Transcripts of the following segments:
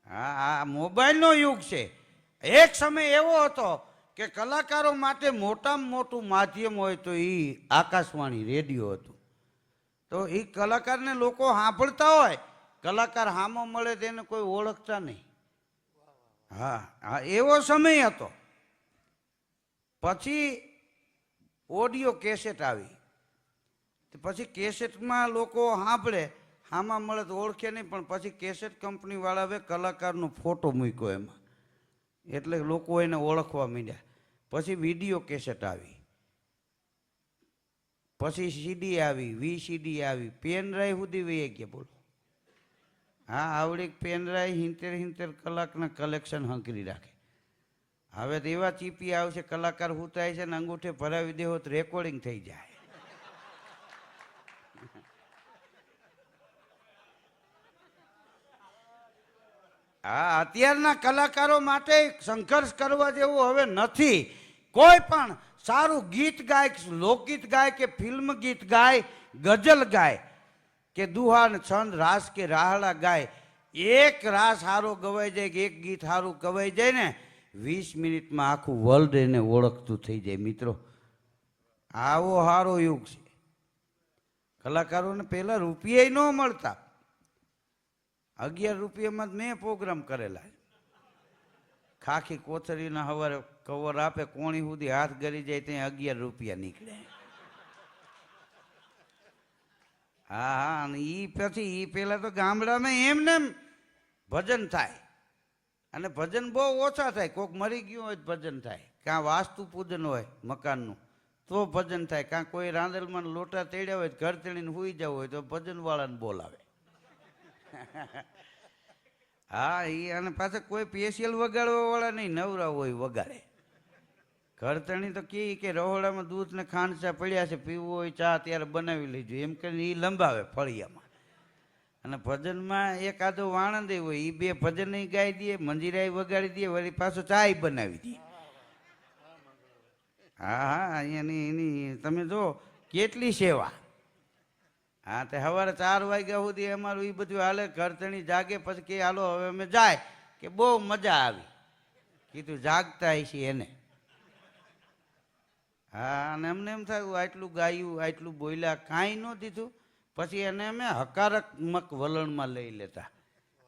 હા, આ મોબાઈલનો યુગ છે. એક સમય એવો હતો કે કલાકારો માટે મોટામાં મોટું માધ્યમ હોય તો એ આકાશવાણી રેડિયો હતું. તો એ કલાકારને લોકો સાંભળતા હોય, કલાકાર હામો મળે તેને કોઈ ઓળખતા નહીં. હા હા, એવો સમય હતો. પછી ઓડિયો કેસેટ આવી, પછી કેસેટમાં લોકો સાંભળે, હામાં મળે તો ઓળખે નહીં, પણ પછી કેસેટ કંપની વાળાએ કલાકારનો ફોટો મૂક્યો એમાં, એટલે લોકો એને ઓળખવા માંડ્યા. પછી વિડીયો કેસેટ આવી, પછી સીડી આવી, VCD આવી, પેન ડ્રાઈવ સુધી વહી ગયા. બોલો, હા, આવડી પેન ડ્રાઈવ 70 કલાકના કલેક્શન હંકરી રાખે. હવે તો એવા ચીપી આવશે, કલાકાર હુતાય છે ને અંગૂઠે ભરાવી દેવો તો રેકોર્ડિંગ થઈ જાય. હા, અત્યારના કલાકારો માટે સંઘર્ષ કરવા જેવું હવે નથી. કોઈ પણ સારું ગીત ગાય, લોકગીત ગાય કે ફિલ્મ ગીત ગાય, ગઝલ ગાય કે દુહાન છંદ રાસ કે રાહડા ગાય, એક રાસ સારો ગવાઈ જાય કે એક ગીત સારું ગવાઈ જાય ને 20 મિનિટમાં આખું વર્લ્ડ એને ઓળખતું થઈ જાય. મિત્રો, આવો સારો યુગ છે. કલાકારોને પહેલા રૂપિયા ન મળતા. 11 રૂપિયામાં મેં પ્રોગ્રામ કરેલા. ખાખી કોથળીના હવારે કવર આપે, કોણી સુધી હાથ ગરી જાય ત્યાં 11 રૂપિયા નીકળે. હા હા, અને એ પછી એ પેલા તો ગામડામાં એમને ભજન થાય, અને ભજન બહુ ઓછા થાય. કોઈક મરી ગયું હોય તો ભજન થાય, કાં વાસ્તુ પૂજન હોય મકાનનું તો ભજન થાય, કાં કોઈ રાંદલમાં લોટા તેડ્યા હોય, ઘર તેડીને સુઈ જવું હોય તો ભજન વાળાને બોલાવે. હા, એ અને પાછા કોઈ સ્પેશિયલ વગાડવા વાળા નહીં, નવરા હોય વગાડે. ઘર તણી તો કે રહોડામાં દૂધ ને ખાંડ ચા પડ્યા છે, પીવું હોય ચા ત્યારે બનાવી લેજો એમ કરીને એ લંબાવે ફળિયામાં. અને ભજનમાં એકાદો વાણંદે હોય, એ બે ભજન ગાઈ દે, મંજીરાય વગાડી દે, વળી પાછો ચા બનાવી દે. હા હા, એની તમે જો કેટલી સેવા. હા, તે સવારે 4 વાગ્યા સુધી અમારું એ બધું હાલે. ઘરતણી જાગે પછી કે હાલો હવે અમે જાય, કે બહુ મજા આવી. કીધું જાગતા છે એને. હા, અને અમને એમ થાય આટલું ગાયું, આટલું બોલ્યા, કાંઈ ન દીધું. પછી એને અમે હકારાત્મક વલણમાં લઈ લેતા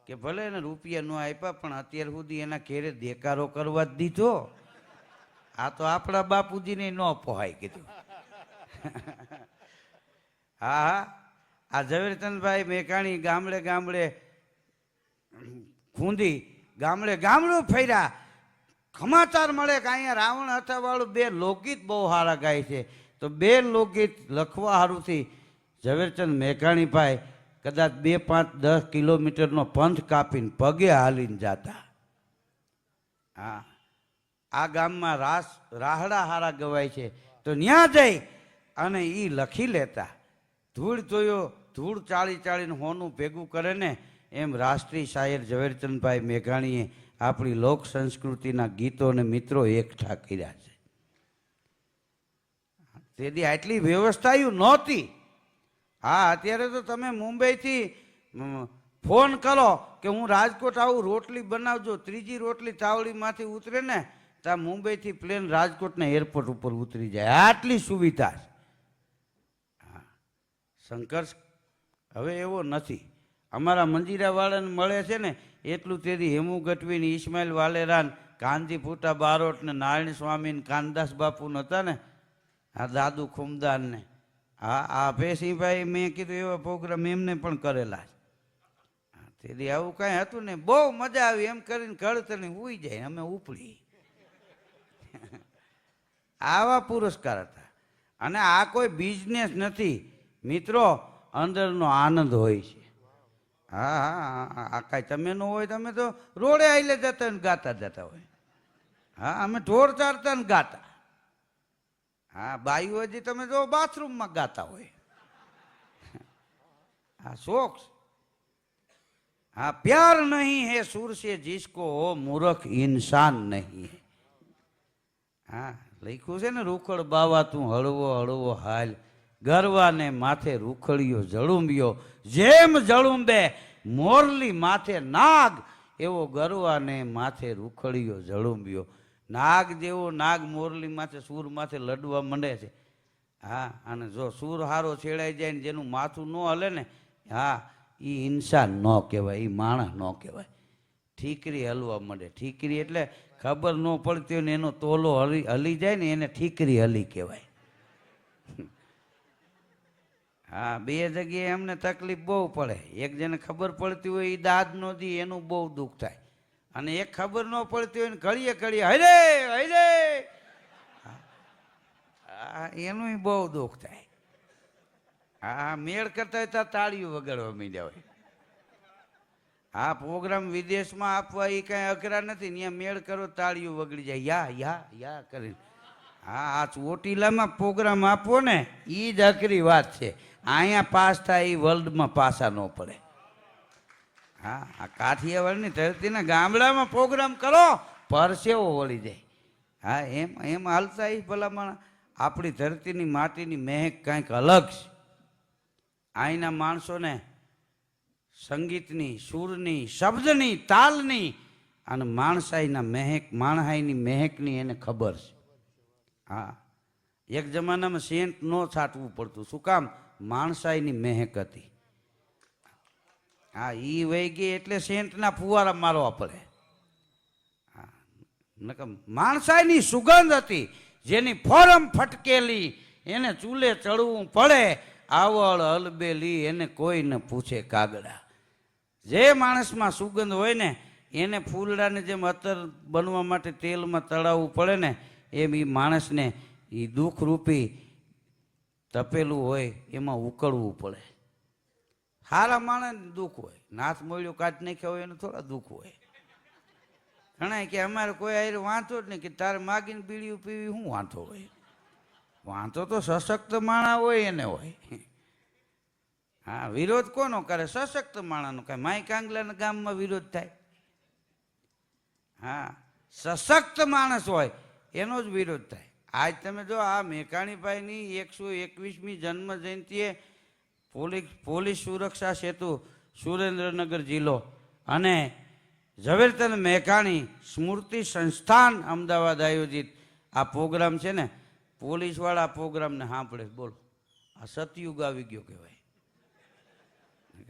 કે ભલે એને રૂપિયા ન આપ્યા, પણ અત્યાર સુધી એના ઘેરે દેકારો કરવા જ દીધો. આ તો આપણા બાપુજીને ન પહોંચાય કીધું. હા હા, આ ઝવેરચંદભાઈ મેઘાણી ગામડે ગામડે ખૂંદી, ગામડે ગામડું ફર્યા. સમાચાર મળે કે અહીંયા રાવણ હથાવાળું 2 લોકગીત બહુ સારા ગાય છે. તો 2 લોકગીત લખવા સારુંથી ઝવેરચંદ મેઘાણીભાઈ કદાચ 2, 5, 10 કિલોમીટરનો પંથ કાપીને પગે હાલીને જતા. હા, આ ગામમાં રાહડા હારા ગવાય છે તો ત્યાં જઈ અને એ લખી લેતા. ધૂળ જોયો, ધૂળ ચાળીને હોનું ભેગું કરે ને, એમ રાષ્ટ્રીય શાયર ઝવેરચંદભાઈ મેઘાણીએ આપણી લોક સંસ્કૃતિના ગીતો અને મિત્રો એકઠા કર્યા છે. તેથી આટલી વ્યવસ્થાઓ નહોતી. હા, અત્યારે તો તમે મુંબઈથી ફોન કરો કે હું રાજકોટ આવું, રોટલી બનાવજો, 3જી રોટલી તાવડીમાંથી ઉતરે ને ત્યાં મુંબઈથી પ્લેન રાજકોટના એરપોર્ટ ઉપર ઉતરી જાય. આટલી સુવિધા છે. હા, સંઘર્ષ હવે એવો નથી. અમારા મંજીરાવાળાને મળે છે ને એટલું તેથી હેમુ ગઢવી, ઇસ્માઇલ વાલેરાન, કાનજી ફૂટા બારોટ ને નારાયણ સ્વામી ને કાનદાસ બાપુ નહોતા ને, આ દાદુ ખુમદાન ને, હા, આ ભેસિંહભાઈ મેં કીધું એવા પ્રોગ્રામ એમને પણ કરેલા છે. તેથી આવું કાંઈ હતું ને, બહુ મજા આવી. એમ કરીને ઘડતરની ઉઈ જાય, અમે ઉપડી. આવા પુરસ્કાર હતા. અને આ કોઈ બિઝનેસ નથી મિત્રો, અંદરનો આનંદ હોય છે. હા હા, આ કાંઈ તમે ન હોય, તમે તો રોડે આવીને જતા હોય ને ગાતા જતા હોય. હા, અમે ઢોર ચારતા ને ગાતા. હા, બાઈઓ હજી તમે જો બાથરૂમમાં ગાતા હોય. હા, શોખ. हाँ, प्यार नहीं है सुर से जिसको हो मूर्ख इंसान नहीं है. हाँ, લખ્યું છે ને, રૂખડ બાવા તું હળવો હળવો હાલ, ગરવાને માથે રૂખડિયો જળુંબ્યો, જેમ જળુંબે મોરલી માથે નાગ, એવો ગરવાને માથે રૂખડીયો ઝળુંબ્યો. નાગ જેવો નાગ મોરલી માથે સૂર માથે લડવા માંડે છે. હા, અને જો સૂર હારો છેડાઈ જાય ને જેનું માથું ન હલે ને, હા, એ ઇન્સાન ન કહેવાય, એ માણસ ન કહેવાય. ઠીકરી હલવા માંડે. ઠીકરી એટલે ખબર ન પડતી હોય ને એનો તોલો હલી જાય ને એને ઠીકરી હલી કહેવાય. હા, બે જગ્યાએ એમને તકલીફ બહુ પડે. એક જેને ખબર પડતી હોય એ દાદ નો દી એનું બહુ દુઃખ થાય, અને એક ખબર ન પડતી હોય ને ઘડીએ ઘડીએ હરે હરે, હા, એનું બહુ દુઃખ થાય. હા, મેળ કરતા હોય ત્યાં તાળીઓ વગાડવા માંડ્યા હોય. હા, પ્રોગ્રામ વિદેશમાં આપવા એ કાંઈ અઘરા નથી. ત્યાં મેળ કરો તાળીઓ વગડી જાય, યા યા યા કરીને. હા, આ ચોટીલામાં પ્રોગ્રામ આપવો ને એ જ અઘરી વાત છે. અહીંયા પાસ થાય એ વર્લ્ડમાં પાસા ન પડે. હા, આ કાઠિયાવાડની ધરતીના ગામડામાં પ્રોગ્રામ કરો પરસેવો વળી જાય. હા, એમ હાલતા એ ભલામણ આપણી ધરતીની માટીની મહેક કાંઈક અલગ છે. અહીંના માણસોને સંગીતની, સૂરની, શબ્દની, તાલની અને માણસાઈની મહેકની એને ખબર છે. હા, એક જમાનામાં સેન્ટ ન છાંટવું પડતું. શું કામ? માણસાઈની મહેક હતી. હા, એ વહી ગઈ એટલે સેન્ટના ફુવારા મારવા પડે. હા, નકર માણસાઈની સુગંધ હતી, જેની ફોરમ ફટકેલી એને ચૂલે ચડવું પડે. આવળ અલબેલી એને કોઈ ન પૂછે કાગડા. જે માણસમાં સુગંધ હોય ને એને ફૂલડાને જેમ અત્તર બનવા માટે તેલમાં તળાવવું પડે ને, એમ એ માણસને એ દુઃખરૂપી તપેલું હોય એમાં ઉકળવું પડે. સારા માણસને દુઃખ હોય, નાથ મોળ્યો કાઢી નાખ્યા હોય એને થોડા દુઃખ હોય. ઘણા કે અમારે કોઈ આયરે વાંધો જ નહીં, કે તારે માગીને બીડીયું પીવી શું વાંધો હોય? વાંધો તો સશક્ત માણા હોય એને હોય. હા, વિરોધ કોનો કરે? સશક્ત માણાનો. કાંઈ માઈ કાંગલાના ગામમાં વિરોધ થાય? હા, સશક્ત માણસ હોય એનો જ વિરોધ થાય. આજ તમે જો આ મેઘાણીભાઈની 121મી જન્મ જયંતિએ પોલીસ સુરક્ષા સેતુ સુરેન્દ્રનગર જિલ્લો અને ઝવેરચંદ મેઘાણી સ્મૃતિ સંસ્થાન અમદાવાદ આયોજિત આ પ્રોગ્રામ છે ને, પોલીસવાળા પ્રોગ્રામને સાંભળે. બોલો, આ સતયુગ આવી ગયો કહેવાય.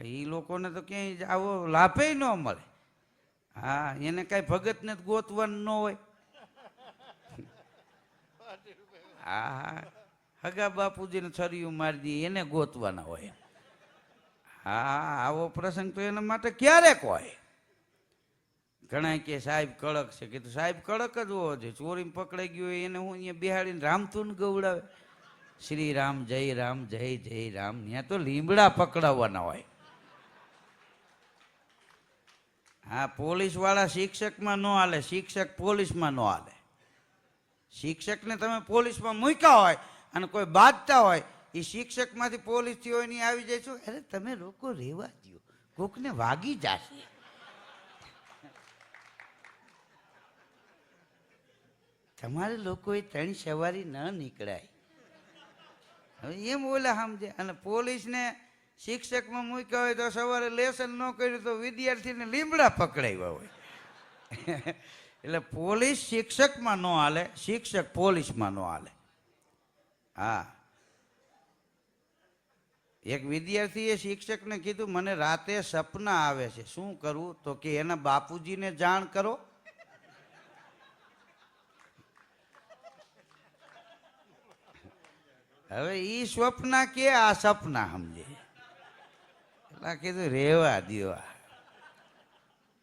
એ લોકોને તો ક્યાંય આવો લાભે ન મળે. હા, એને કાંઈ ભગતને ગોતવાનું ન હોય. હા, હગા બાપુજીને છરીયું મારી દઈએ એને ગોતવાના હોય. હા, આવો પ્રસંગ તો એના માટે ક્યારેક હોય. ઘણા કે સાહેબ કડક છે, કે સાહેબ કડક જ હોવો છે. ચોરીમાં પકડાઈ ગયો હોય એને હું અહીંયા બિહાડીને રામધૂન ગવડાવે. શ્રી રામ જય રામ જય જય રામ. ત્યાં તો લીમડા પકડાવવાના હોય. હા, પોલીસ વાળા શિક્ષકમાં ન હાલે, શિક્ષક પોલીસમાં ન હાલે. શિક્ષકને તમે પોલીસમાં મૂક્યા હોય અને કોઈ બાંધતા હોય, એ શિક્ષકમાંથી પોલીસ થી હોય નહીં આવી જાય. શું? અરે તમે લોકો રેવા દો, કોકને વાગી જશે. તમારે લોકોએ ત્રણ સવારી ન નીકળાય. હવે એમ બોલે સમજે. અને પોલીસને શિક્ષકમાં મૂક્યા હોય તો સવારે લેસન ન કર્યું તો વિદ્યાર્થીને લીમડા પકડાવ્યા હોય. એટલે પોલીસ શિક્ષકમાં ન હાલે, શિક્ષક પોલીસમાં ન હાલે. હા, એક વિદ્યાર્થીએ શિક્ષકને કીધું મને રાતે સપના આવે છે, શું કરવું? તો કે એના બાપુજીને જાણ કરો. હવે ઈ સ્વપ્ના કે આ સપના સમજે. એટલે કીધું રેવા દ્યો.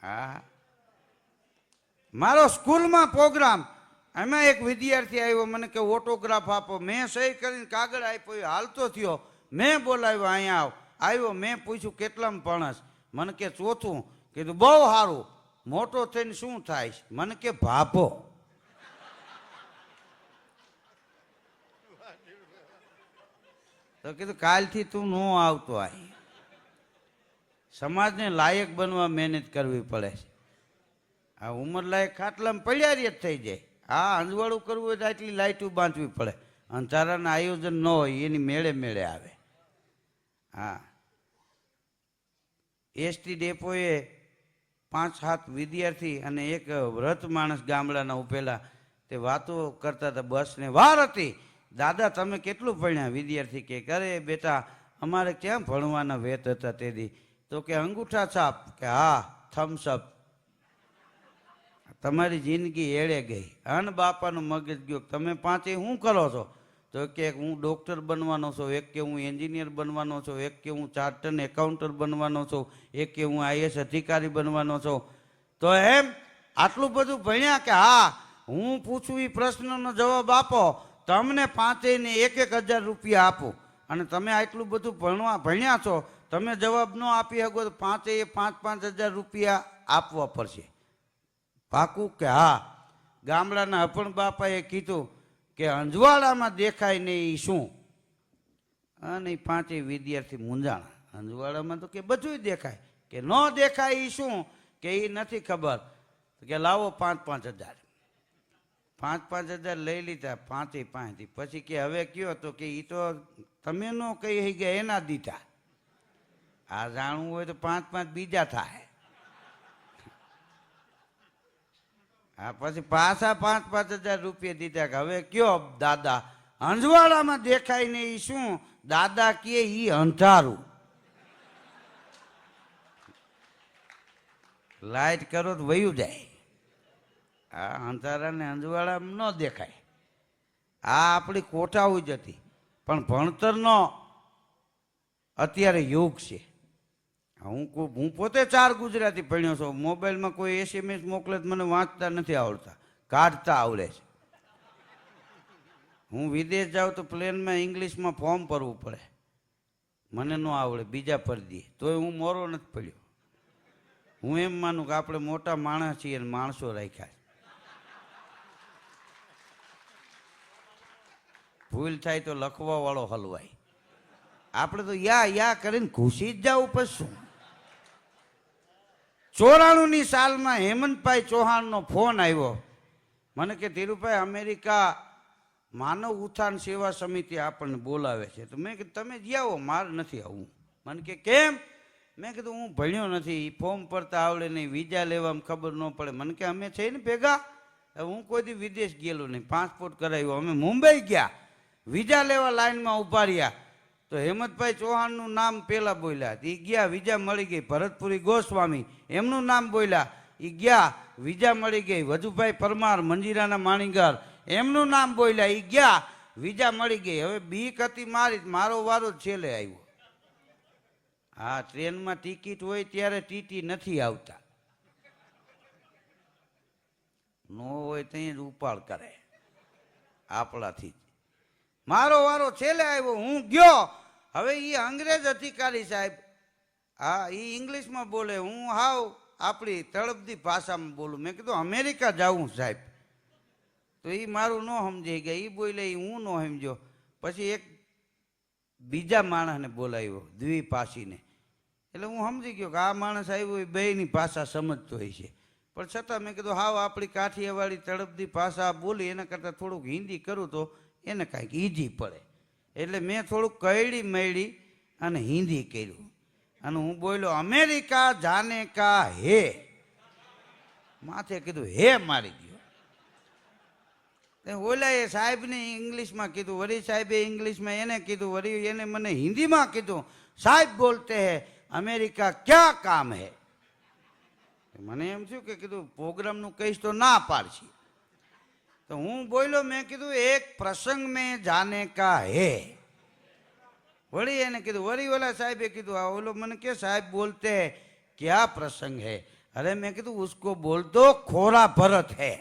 હા, મારો સ્કૂલમાં પ્રોગ્રામ, એમાં એક વિદ્યાર્થી આવ્યો, મને કે ઓટોગ્રાફ આપો. મેં સહી કરીને કાગળ આપ્યો, હાલતો થયો, મેં બોલાવ્યો અહીંયા આવ્યો. મેં પૂછ્યું કેટલામાં ભણસ? મને કે ચોથું. કીધું બહુ સારું, મોટો થઈને શું થાય? મને કે ભાભો. તો કીધું કાલથી તું ન આવતો. અહીં સમાજને લાયક બનવા મહેનત કરવી પડે છે. આ ઉંમર લાયક ખાટલામાં પડ્યા જ થઈ જાય. હા, અંજવાળું કરવું હોય તો આટલી લાઇટું બાંધવી પડે. અંધારાના આયોજન ન હોય એની મેળે મેળે આવે. હા, એસટી ડેપોએ 5-7 વિદ્યાર્થી અને એક વ્રત માણસ ગામડાના ઉપેલા તે વાતો કરતા હતા. બસને વાર હતી. દાદા તમે કેટલું ભણ્યા? વિદ્યાર્થી કે કરે બેટા અમારે ક્યાં ભણવાના વેત હતા તેથી. તો કે અંગૂઠા છાપ. કે હા થમ્સઅપ. તમારી જિંદગી એળે ગઈ. અન બાપાનું મગજ ગયો. તમે પાંચે શું કરો છો? તો કે હું ડૉક્ટર બનવાનો છું, એક કે હું એન્જિનિયર બનવાનો છું, એક કે હું ચાર્ટર્ડ એકાઉન્ટર બનવાનો છું, એક કે હું આઈએસ અધિકારી બનવાનો છું. તો એમ આટલું બધું ભણ્યા? કે હા હું પૂછું એ પ્રશ્નનો જવાબ આપો, તમને પાંચેયને 1,000 રૂપિયા આપું. અને તમે આટલું બધું ભણ્યા છો, તમે જવાબ ન આપી શકો તો પાંચેય 5,000 રૂપિયા આપવા પડશે. પાકું? કે હા. ગામડાના અપણ બાપાએ કીધું કે અંજવાડામાં દેખાય ને એ શું? અને પાંચેય વિદ્યાર્થી મૂંઝાણા. અંજવાડામાં તો કે બધું દેખાય. કે ન દેખાય એ શું? કે એ નથી ખબર. કે લાવો 5,000. 5,000 લઈ લીધા પાંચેય પાંચથી. પછી કે હવે કયો? તો કે એ તો તમે ન કહી ગયા એના દીધા. આ જાણવું હોય તો 5 બીજા થાય. હા પછી પાછા 5,000 રૂપિયા દીધા. કે હવે કયો દાદા? અંજવાડામાં દેખાય ને એ શું? દાદા કે ઈ અંધારું. લાઈટ કરો તો વયું જાય. આ અંધારા ને અંજવાડામાં ન દેખાય. આ આપણી કોઠાઓ જ હતી. પણ ભણતરનો અત્યારે યુગ છે. હું પોતે 4 ગુજરાતી ભણ્યો છું. મોબાઈલમાં કોઈ SMS મોકલે તો મને વાંચતા નથી આવડતા, કાઢતા આવડે છે. હું વિદેશ જાઉં તો પ્લેનમાં ઇંગ્લિશમાં ફોર્મ ભરવું પડે. મને ન આવડે, બીજા ભરી દે. તોય હું મોરો નથી પડ્યો. હું એમ માનું કે આપણે મોટા માણસ છીએ અને માણસો રાખ્યા. ભૂલ થાય તો લખવા વાળો હલવાય. આપણે તો યા કરીને ઘૂસી જ જવું પછી શું? 94ની સાલમાં હેમંતભાઈ ચૌહાણનો ફોન આવ્યો. મને કે ધીરુભાઈ અમેરિકા માનવ ઉત્થાન સેવા સમિતિ આપણને બોલાવે છે. તો મેં કીધું તમે જ આવો, મારે નથી આવવું. મને કે કેમ? મેં કીધું હું ભણ્યો નથી, ફોર્મ ભરતા આવડે નહીં, વિઝા લેવામાં ખબર ન પડે. મને કે અમે છે ને ભેગા. હું કોઈ દી વિદેશ ગયેલો નહીં, પાસપોર્ટ કરાવ્યો. અમે મુંબઈ ગયા, વિઝા લેવા લાઈનમાં ઉભા રહ્યા. તો હેમંતભાઈ ચૌહાણનું નામ પેલા બોલ્યા. એ ગયા, વિઝા મળી ગઈ. ભરતપુરી ગોસ્વામી એમનું નામ બોલ્યા. એ ગયા, વિઝા મળી ગઈ. વજુભાઈ પરમાર મંજીરાના માણીગર એમનું નામ બોલ્યા. એ ગયા, વિઝા મળી ગઈ. હવે બીક હતી મારી, મારો વારો છેલ્લે આવ્યો. હા ટ્રેનમાં ટિકિટ હોય ત્યારે ટીટી નથી આવતા. નો હોય ત્યાં જ ઉપાડ કરે આપણાથી. મારો વારો છેલ્લે આવ્યો. હું ગયો. હવે એ અંગ્રેજ અધિકારી સાહેબ, હા એ ઇંગ્લિશમાં બોલે, હું હાવ આપણી તળપદી ભાષામાં બોલું. મેં કીધું અમેરિકા જાઉં સાહેબ. તો એ મારું ન સમજી ગયા. એ બોલે, એ હું ન સમજ્યો. પછી એક બીજા માણસને બોલાવ્યો, દ્વિભાષીને. એટલે હું સમજી ગયો કે આ માણસ આવ્યો એ બેયની ભાષા સમજતો હોય છે. પણ છતાં મેં કીધું હાવ આપણી કાઠિયાવાડી તળપદી ભાષા બોલી એના કરતાં થોડુંક હિન્દી કરું તો એને કાંઈક ઈજી પડે. એટલે મેં થોડુંક કયડી મેળી અને હિન્દી કર્યું. અને હું બોલ્યો અમેરિકા જાને કા હે. માથે કીધું હે મારી ગયો. ઓલા એ સાહેબને ઇંગ્લિશમાં કીધું, વળી સાહેબે ઇંગ્લિશમાં એને કીધું, વળી એને મને હિન્દીમાં કીધું. સાહેબ બોલતે હે અમેરિકા ક્યાં કામ હે. મને એમ થયું કે કીધું પ્રોગ્રામનું કહીશ તો ના પાડશે. તો હું બોલ્યો, મેં કીધું એક પ્રસંગ મેં જાને કા હે. વળી એને કીધું, વળી ઓલા સાહેબે કીધું, આ ઓલો મને કે સાહેબ બોલતે હે ક્યાં પ્રસંગ હે. અરે મેં કીધું ઉસકો બોલ દો ખોરા ભરત હે.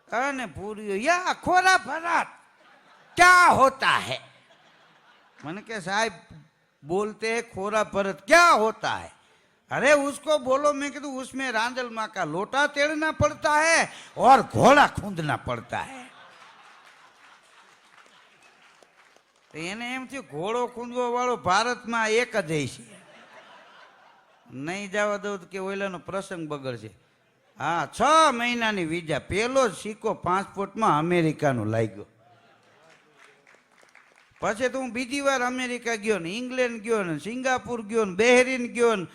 અને પૂર્યો યા ખોરા ભરત ક્યાં હોતા હે. મને કે સાહેબ बोलते हैं खोरा भरत क्या होता है. अरे उसको बोलो. मैं कहता हूँ उसमें रांदल माँ का लोटा तेड़ना पड़ता है और घोड़ा खूंदना पड़ता है. એને એમ થયું ઘોડો ખૂંદવા વાળો ભારતમાં એક જ છે. નહીં જવા દઉં કે ઓલાનો પ્રસંગ બગડશે. હા 6 મહિનાની વિઝા. પેલો જ સિક્કો પાસપોર્ટમાં અમેરિકાનો લાગ્યો. પછી તો હું બીજી વાર અમેરિકા ગયો ને, ઇંગ્લેન્ડ ગયો ને, સિંગાપુર ગયો ને, બહેરીન ગયો ને,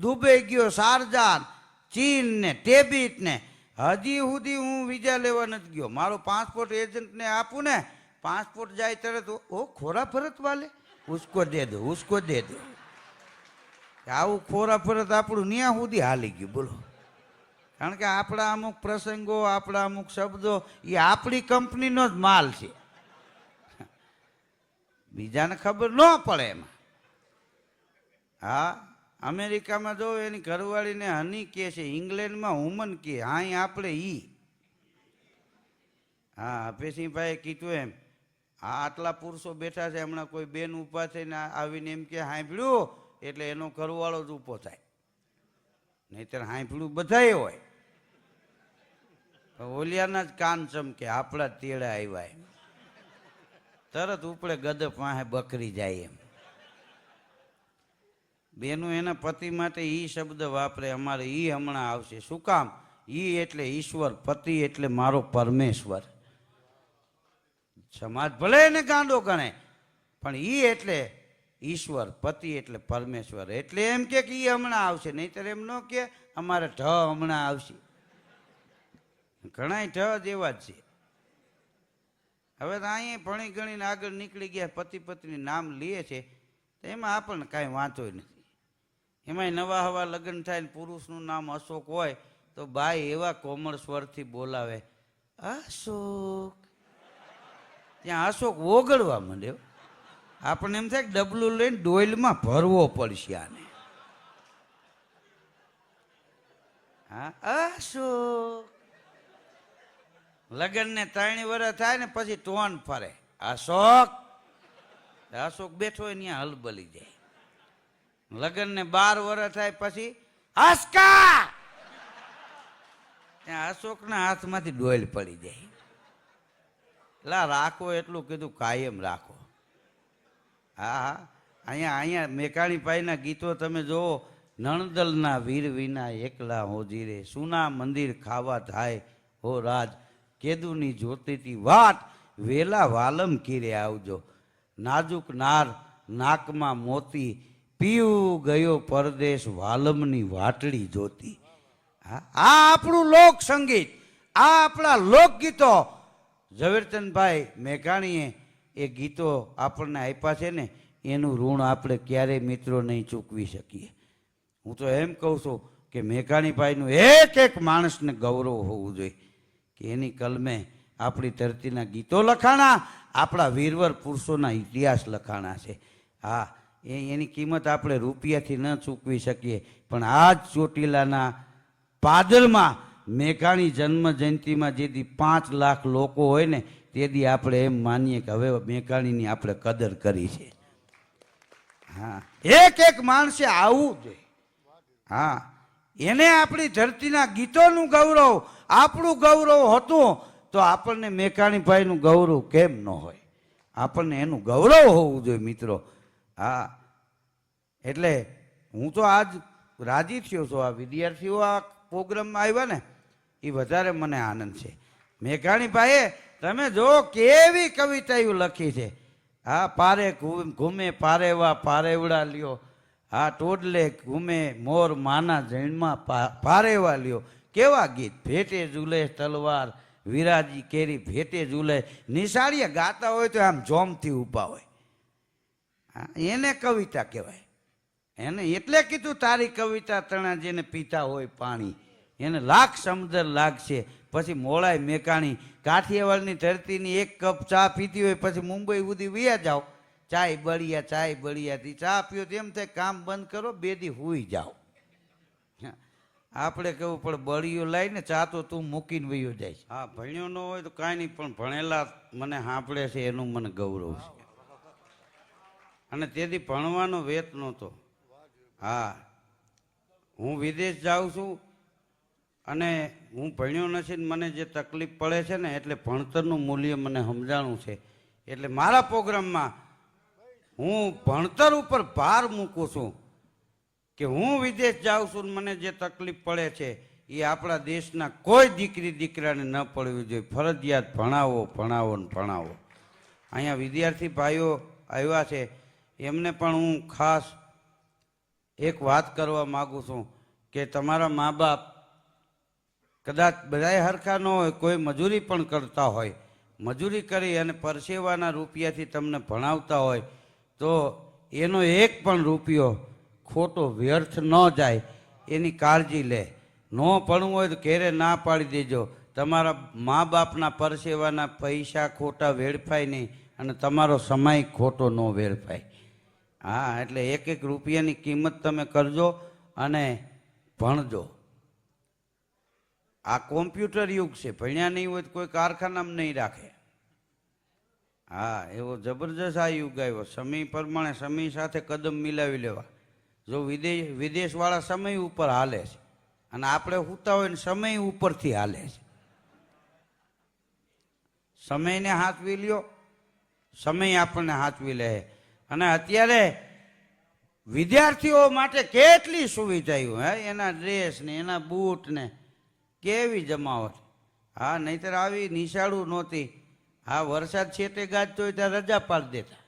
દુબઈ ગયો, શારજા, ચીન ને ટેબિટ ને, હજી સુધી હું વિઝા લેવા નથી ગયો. મારો પાસપોર્ટ એજન્ટને આપું ને, પાસપોર્ટ જાય તરત ઓ ખોરા ફરત વાલે ઉસકો દે દો, ઉસકો દે દો. આવું ખોરા ફરત આપણું ન્યા સુધી હાલી ગયું. બોલો, કારણ કે આપણા અમુક પ્રસંગો, આપણા અમુક શબ્દો એ આપણી કંપનીનો જ માલ છે, બીજાને ખબર ન પડે એમાં. હા, અમેરિકામાં જો એની ઘરવાળીને હની કહે છે, ઇંગ્લેન્ડમાં હુમન કહે, અહીં આપણે ઈ. હા, પેશીભાઈએ કીધું એમ, આ આટલા પુરુષો બેઠા છે, હમણાં કોઈ બેન ઊભા થઈને આવીને એમ કે હાંભળ્યું, એટલે એનો ઘરવાળો જ ઊભો થાય, નહીતર હાંભળ્યું બધાએ હોય. ઓલિયાના જ કાન ચમકે, આપણા જ તેડા આવ્યા એમ, તરત ઉપડે ગદ પાસે બકરી જાય એમ. બેનું એના પતિ માટે ઈ શબ્દ વાપરે, અમારે ઈ હમણાં આવશે. શું કામ? ઈ એટલે ઈશ્વર, પતિ એટલે મારો પરમેશ્વર. સમાજ ભલે એને ગાંડો ગણે, પણ ઈ એટલે ઈશ્વર, પતિ એટલે પરમેશ્વર. એટલે એમ કે ઈ હમણાં આવશે, નહીતર એમ ન કે અમારે ઢ હમણાં આવશે. ઘણા ઢ જેવા જ છે. હવે તો અહીંયા ભણી ગણીને આગળ નીકળી ગયા, પતિ પત્ની નામ લે છે, તો એમાં આપણને કાંઈ વાંધો નથી. એમાંય નવા હવા લગ્ન થાય ને પુરુષનું નામ અશોક હોય તો બાઈ એવા કોમળ સ્વરથી બોલાવે, અશોક. ત્યાં અશોક ઓગળવા માંડ્યો. આપણને એમ થાય કે ડબલું લઈને ડોયલમાં ભરવો પડશે આને. હા, અશોક. લગ્ન ને 3 વર્ષ થાય ને પછી ટોન ફરે, અશોક. અશોક બેઠો હોય ત્યાં હલબલી જાય. લગ્ન ને 12 વર્ષ થાય પછી હસકા, ત્યાં અશોકના હાથમાંથી ડોલ પડી જાય. લા રાખો એટલું કીધું, કાયમ રાખો. હા હા, અહીંયા મેઘાણીભાઈના ગીતો તમે જોવો, નણદલના વીર વિના એકલા હોજીરે, સુના મંદિર ખાવા થાય હો રાજ, કેદુની જોતીતી વાટ, વેલા વાલમ કીરે આવજો, નાજુક નાર નાકમાં મોતી, પીવું ગયો પરદેશ વાલમની વાટડી જોતી. આ આપણું લોક સંગીત, આ આપણા લોકગીતો ઝવેરચંદભાઈ મેઘાણીએ એ ગીતો આપણને આપ્યા છે ને, એનું ઋણ આપણે ક્યારેય મિત્રો નહીં ચૂકવી શકીએ. હું તો એમ કહું છું કે મેઘાણીભાઈનું એક એક માણસને ગૌરવ હોવું જોઈએ કે એની કલમે આપણી ધરતીના ગીતો લખાણા, આપણા વીરવર પુરુષોના ઇતિહાસ લખાણા છે. હા, એની કિંમત આપણે રૂપિયાથી ન ચૂકવી શકીએ, પણ આ જ ચોટીલાના પાદરમાં મેઘાણી જન્મ જયંતિમાં જેથી 5 લાખ લોકો હોય ને, તેથી આપણે એમ માનીએ કે હવે મેઘાણીની આપણે કદર કરી છે. હા, એક એક માણસે આવવું જોઈએ. હા, એને આપણી ધરતીના ગીતોનું ગૌરવ, આપણું ગૌરવ હતું તો આપણને મેઘાણીભાઈનું ગૌરવ કેમ ન હોય? આપણને એનું ગૌરવ હોવું જોઈએ મિત્રો. હા, એટલે હું તો આજ રાજી થયો છું. આ વિદ્યાર્થીઓ આ પ્રોગ્રામમાં આવ્યા ને, એ વધારે મને આનંદ છે. મેઘાણીભાઈએ તમે જો કેવી કવિતાઓ લખી છે. હા, પારે ઘૂમે પારેવા પારેવડા લ્યો, હા ટોડલે ઘૂમે મોર માના જૈનમાં પારેવા લ્યો. કેવા ગીત! ભેટે ઝૂલે તલવાર વિરાજી કેરી, ભેટે ઝૂલે. નિશાળીએ ગાતા હોય તો આમ જોમથી ઊભા હોય. એને કવિતા કહેવાય. એને એટલે કીધું તારી કવિતા તણા જેને પીતા હોય પાણી, એને લાખ સમુદર લાગશે. પછી મોળાય મેઘાણી કાઠિયાવાડની ધરતીની 1 કપ ચા પીતી હોય, પછી મુંબઈ સુધી વયા જાઓ, ચાય બળિયાથી ચા પીઓ તો એમ થાય કામ બંધ કરો, 2 દી હુઈ જાઓ. આપણે કહેવું પડે બળિયો લાવીને ચા તો તું મૂકીને વયો જાય. હા, ભણ્યો ન હોય તો કાંઈ નહીં, પણ ભણેલા મને સાંભળે છે એનું મને ગૌરવ છે. અને તેથી ભણવાનો વેત નહોતો. હા, હું વિદેશ જાઉં છું અને હું ભણ્યો નથી ને મને જે તકલીફ પડે છે ને, એટલે ભણતરનું મૂલ્ય મને સમજાણું છે. એટલે મારા પ્રોગ્રામમાં હું ભણતર ઉપર ભાર મૂકું છું કે હું વિદેશ જાઉં છું ને મને જે તકલીફ પડે છે એ આપણા દેશના કોઈ દીકરી દીકરાને ન પડવી જોઈએ. ફરજિયાત ભણાવો ભણાવો ને ભણાવો. અહીંયા વિદ્યાર્થી ભાઈઓ આવ્યા છે, એમને પણ હું ખાસ એક વાત કરવા માગું છું કે તમારા મા બાપ કદાચ બધાય હરખા ન હોય, કોઈ મજૂરી પણ કરતા હોય, મજૂરી કરી અને પરસેવાના રૂપિયાથી તમને ભણાવતા હોય, તો એનો એક પણ રૂપિયો ખોટો વ્યર્થ ન જાય એની કાળજી લે. ન ભણવું હોય તો ઘેરે ના પાડી દેજો. તમારા મા બાપના પરસેવાના પૈસા ખોટા વેડફાય નહીં અને તમારો સમય ખોટો ન વેડફાય. હા, એટલે એક એક રૂપિયાની કિંમત તમે કરજો અને ભણજો. આ કોમ્પ્યુટર યુગ છે, ભણ્યા નહીં હોય તો કોઈ કારખાનામાં નહીં રાખે. હા, એવો જબરજસ્ત આ યુગ આવ્યો. સમય પ્રમાણે સમય સાથે કદમ મિલાવી લેવા. જો વિદેશવાળા સમય ઉપર હાલે છે અને આપણે સૂતા હોય ને સમય ઉપરથી હાલે છે. સમયને હાથવી લ્યો, સમય આપણને હાથવી લે. અને અત્યારે વિદ્યાર્થીઓ માટે કેટલી સુવિધાઓ, હે, એના ડ્રેસ ને એના બૂટ ને કેવી જમાવટ. હા, નહીતર આવી નિશાળું નહોતી. હા, વરસાદ છેટે ગાજતો હોય ત્યાં રજા પાડી દેતા.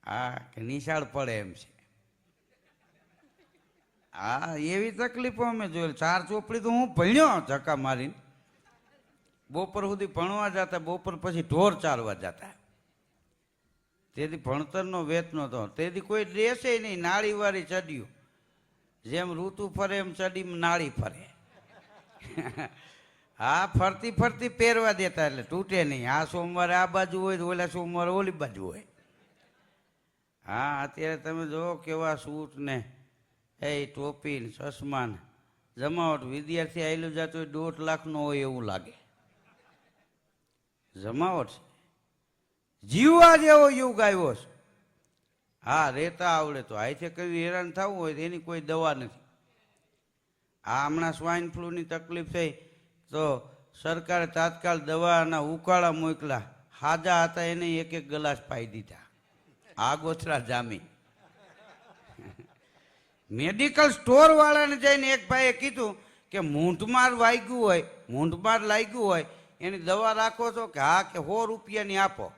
હા, કે નિશાળ પડે એમ છે. હા, એવી તકલીફો અમે જોયેલ. 4 ચોપડી તો હું ભણ્યો ધક્કા મારીને. બપોર સુધી ભણવા જતા, બપોર પછી ઢોર ચારવા જતા. તેથી ભણતરનો વેત નહોતો. તેથી કોઈ ડ્રેસે નહીં, નાળીવાળી ચડ્યું. જેમ ઋતુ ફરે એમ ચડીમાં નાળી ફરે. હા, ફરતી ફરતી પહેરવા દેતા એટલે તૂટે નહીં. આ સોમવારે આ બાજુ હોય તો ઓલા સોમવારે ઓલી બાજુ હોય. હા, અત્યારે તમે જુઓ કેવા સૂટ ને એ ટોપી ને ચશ્મા ને જમાવટ. વિદ્યાર્થી આવેલું જતો હોય 1.5 લાખનો હોય એવું લાગે. જમાવટ છે. જીવવા જેવો યુગ આવ્યો છે. હા, રેતા આવડે તો આથી કઈ હેરાન થવું હોય તો એની કોઈ દવા નથી. આ હમણાં સ્વાઇન ફ્લૂની તકલીફ થઈ તો સરકારે તાત્કાલ દવાના ઉકાળા મોકલા. હાજા હતા એને એક એક ગ્લાસ પાઈ દીધા. આગોતરા જામી. મેડિકલ સ્ટોર વાળાને જઈને એક ભાઈએ કીધું કે મૂંઢમાર વાગ્યું હોય, મૂંઢમાર લાગ્યું હોય એની દવા રાખો છો કે? હા, કે 100 રૂપિયાની આપો.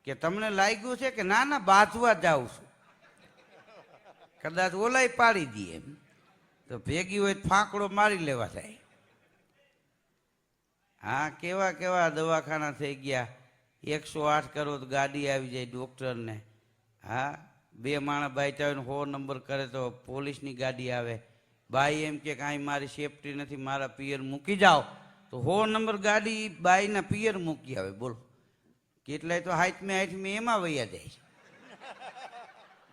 કે તમને લાગ્યું છે કે? ના ના, બાંધવા જાઉં છું. કદાચ ઓલાય પાડી દઈએ એમ તો ભેગી હોય ફાંકડો મારી લેવા થાય. હા, કેવા કેવા દવાખાના થઈ ગયા. 108 કરો તો ગાડી આવી જાય ડૉક્ટરને. હા, 2 માણસ બાઈટા હોય 100 નંબર કરે તો પોલીસની ગાડી આવે. બાઈ એમ કે કાંઈ મારી સેફટી નથી, મારા પિયર મૂકી જાઓ તો 100 નંબર ગાડી બાઈના પિયર મૂકી આવે. બોલો, કેટલાય તો હાથમે એમાં વૈયા જાય છે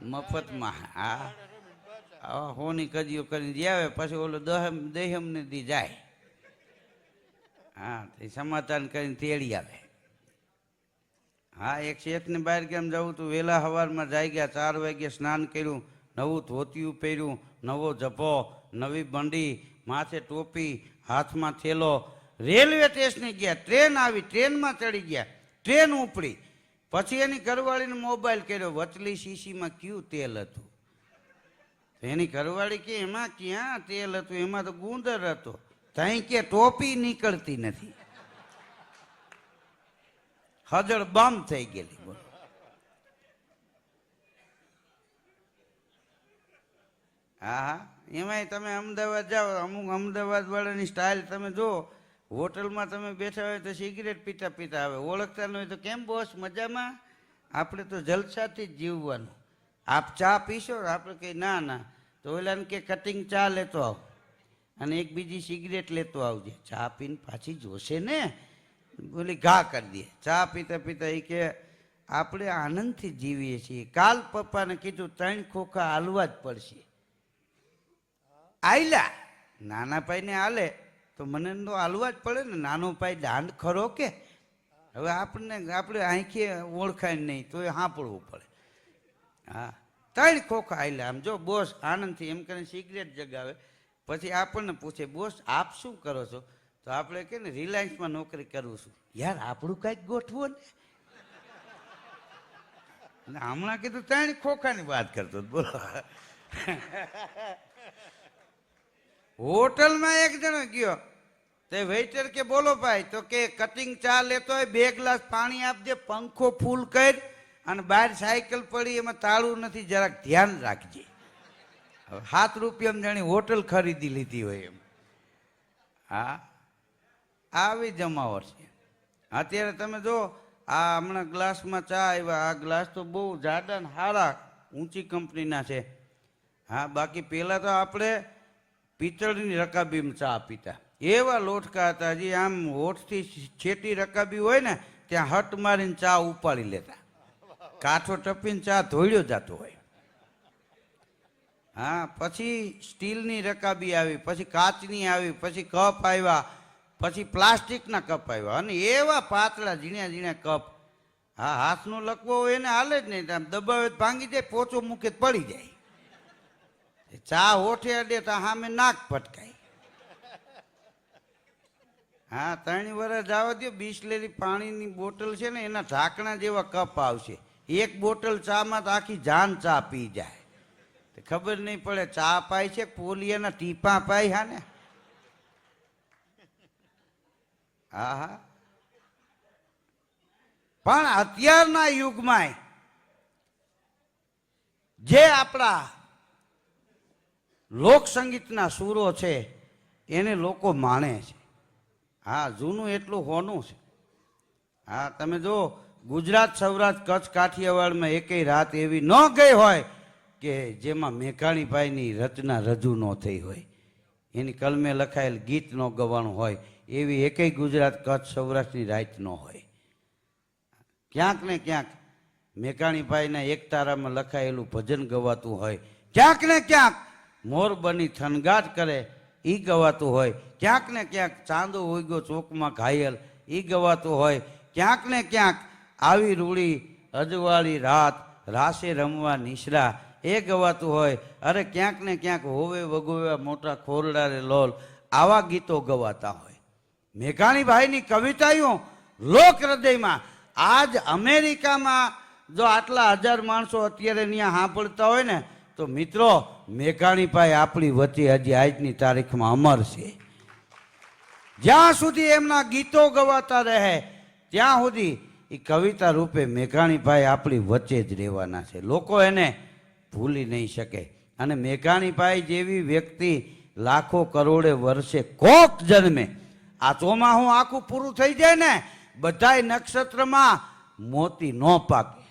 મફતમાં. હા, 100ની કજીઓ કરીને જે આવે પછી ઓલો દહેમને દી જાય. હા, તે સમાધાન કરીને તેડી આવે. હા, એક શેઠને બહાર કેમ જવું તું, વહેલા સવારમાં જાય ગયા. 4 વાગે સ્નાન કર્યું, નવું ધોતિયું પહેર્યું, નવો જભો, નવી બંડી, માથે ટોપી, હાથમાં થેલો. રેલવે સ્ટેશને ગયા, ટ્રેન આવી, ટ્રેનમાં ચડી ગયા, ટ્રેન ઉપડી. પછી એની ઘરવાળીને મોબાઈલ કર્યો, વચલી શીશીમાં કયું તેલ હતું? એની ઘરવાળી કે એમાં ક્યાં તેલ હતું, એમાં તો ગુંદર હતો. ત્યાં કે ટોપી નીકળતી નથી. હજળ બંધ થઈ ગયેલી. બોલો, હા, એમાંય તમે અમદાવાદ જાઓ, અમુક અમદાવાદ વાળાની સ્ટાઇલ તમે જુઓ. હોટલમાં તમે બેઠા હોય તો સિગરેટ પીતા પીતા આવે. ઓળખતા ન હોય તો કેમ બોસ, મજામાં? આપણે તો જલસાથી જ જીવવાનું. આપ ચા પીશો? આપણે કંઈ ના ના. તો ઓલાને કે કટિંગ ચા લેતો આવ અને એક બીજી સિગરેટ લેતો આવજે. ચા પીને પાછી જોશે ને, બોલી ઘા કરી દે. ચા પીતા પીતા એ કે આપણે આનંદથી જીવીએ છીએ. કાલ પપ્પાને કીધું 3 ખોખા હાલવા જ પડશે. આયલા નાના ભાઈને હાલે તો મને તો હાલવા જ પડે ને. નાનો ભાઈ દાંડ ખરો કે? હવે આપણે આંખે ઓળખાય નહીં તો એ સાંભળવું પડે. હા, 3 ખોખા હાલ્યા. આમ જો બોસ આનંદથી એમ કરીને સિગરેટ જગાવે. પછી આપણને પૂછે, બોસ આપ શું કરો છો? તો આપણે કે ને રિલાયન્સમાં નોકરી કરું છું. યાર, આપણું કાંઈક ગોઠવો ને. હમણાં કીધું 3 ખોખાની વાત કરતો. બોલો, હોટલમાં એક જણો ગયો તે વેઇટર કે બોલો ભાઈ, તો કે કટિંગ ચા લેતો હોય 2 ગ્લાસ પાણી આપજે, પંખો ફૂલ કર અને બહાર સાયકલ પડી એમાં તાળું નથી, જરાક ધ્યાન રાખજે. ₹7 જાણી હોટલ ખરીદી લીધી હોય એમ. હા, આવી જમાવટ છે અત્યારે. તમે જો આ હમણાં ગ્લાસમાં ચા આવ્યા, આ ગ્લાસ તો બહુ જાડા ને સારા ઊંચી કંપનીના છે. હા, બાકી પહેલાં તો આપણે પિત્તળની રકાબીમાં ચા પીતા, એવા લોટકા હતા. હજી આમ હોઠથી છેટી રકાબી હોય ને ત્યાં હટ મારીને ચા ઉપાડી લેતા, કાંઠો ટપીને ચા ધોળ્યો જતો હોય. હા, પછી સ્ટીલની રકાબી આવી, પછી કાચની આવી, પછી કપ આવ્યા, પછી પ્લાસ્ટિકના કપ આવ્યા, અને એવા પાતળા ઝીણા ઝીણા કપ. હા, હાથનો લકવો હોય એને હાલે જ નહીં, આમ દબાવે ભાંગી જાય, પોચો મૂકે પડી જાય. ચા હોઠે અડે તો સામે નાક પટકાય. હા, 3 વર્ષ જવા દો, બિસ્લેરી પાણીની બોટલ છે ને એના ઢાંકણા જેવા કપ આવશે. એક બોટલ ચામાં તો આખી જાન ચા પી જાય, ખબર નહીં પડે ચા પાય છે પોલિયાના ટીપા પાય. હા ને, હા હા. પણ અત્યારના યુગમાં જે આપણા લોક સંગીતના સૂરો છે એને લોકો માણે છે. હા, જૂનું એટલું હોનું છે. હા, તમે જો ગુજરાત, સૌરાષ્ટ્ર, કચ્છ, કાઠિયાવાડમાં એકેય રાત એવી ન ગઈ હોય કે જેમાં મેઘાણીભાઈની રચના રજૂ ન થઈ હોય, એની કલમે લખાયેલ ગીત ન ગવાણું હોય, એવી એકેય ગુજરાત, કચ્છ, સૌરાષ્ટ્રની રાત ન હોય. ક્યાંક ને ક્યાંક મેઘાણીભાઈના એક તારામાં લખાયેલું ભજન ગવાતું હોય, ક્યાંક ને ક્યાંક મોર બની થનગાટ કરે એ ગવાતું હોય, ક્યાંક ને ક્યાંક ચાંદો ઉગ્યો ચોકમાં ઘાયલ એ ગવાતું હોય, ક્યાંક ને ક્યાંક આવી રૂડી અજવાળી રાત રાસે રમવા નિશરા એ ગવાતું હોય. અરે ક્યાંક ને ક્યાંક હોવે વગોવ્યા મોટા ખોરડા રે લોલ આવા ગીતો ગવાતા હોય. મેઘાણીભાઈની કવિતાઓ લોક હૃદયમાં. આજ અમેરિકામાં જો આટલા 1000 માણસો અત્યારે ત્યાં સાંભળતા હોય ને તો મિત્રો, મેઘાણીભાઈ આપણી વચ્ચે હજી આજની તારીખમાં અમર છે. જ્યાં સુધી એમના ગીતો ગવાતા રહે ત્યાં સુધી એ કવિતા રૂપે મેઘાણીભાઈ આપણી વચ્ચે જ રહેવાના છે. લોકો એને ભૂલી નહીં શકે. અને મેઘાણીભાઈ જેવી વ્યક્તિ લાખો કરોડે વર્ષે કોક જન્મે. આ ચોમાસું આખું પૂરું થઈ જાય ને બધાય નક્ષત્રમાં મોતી ન પાકે.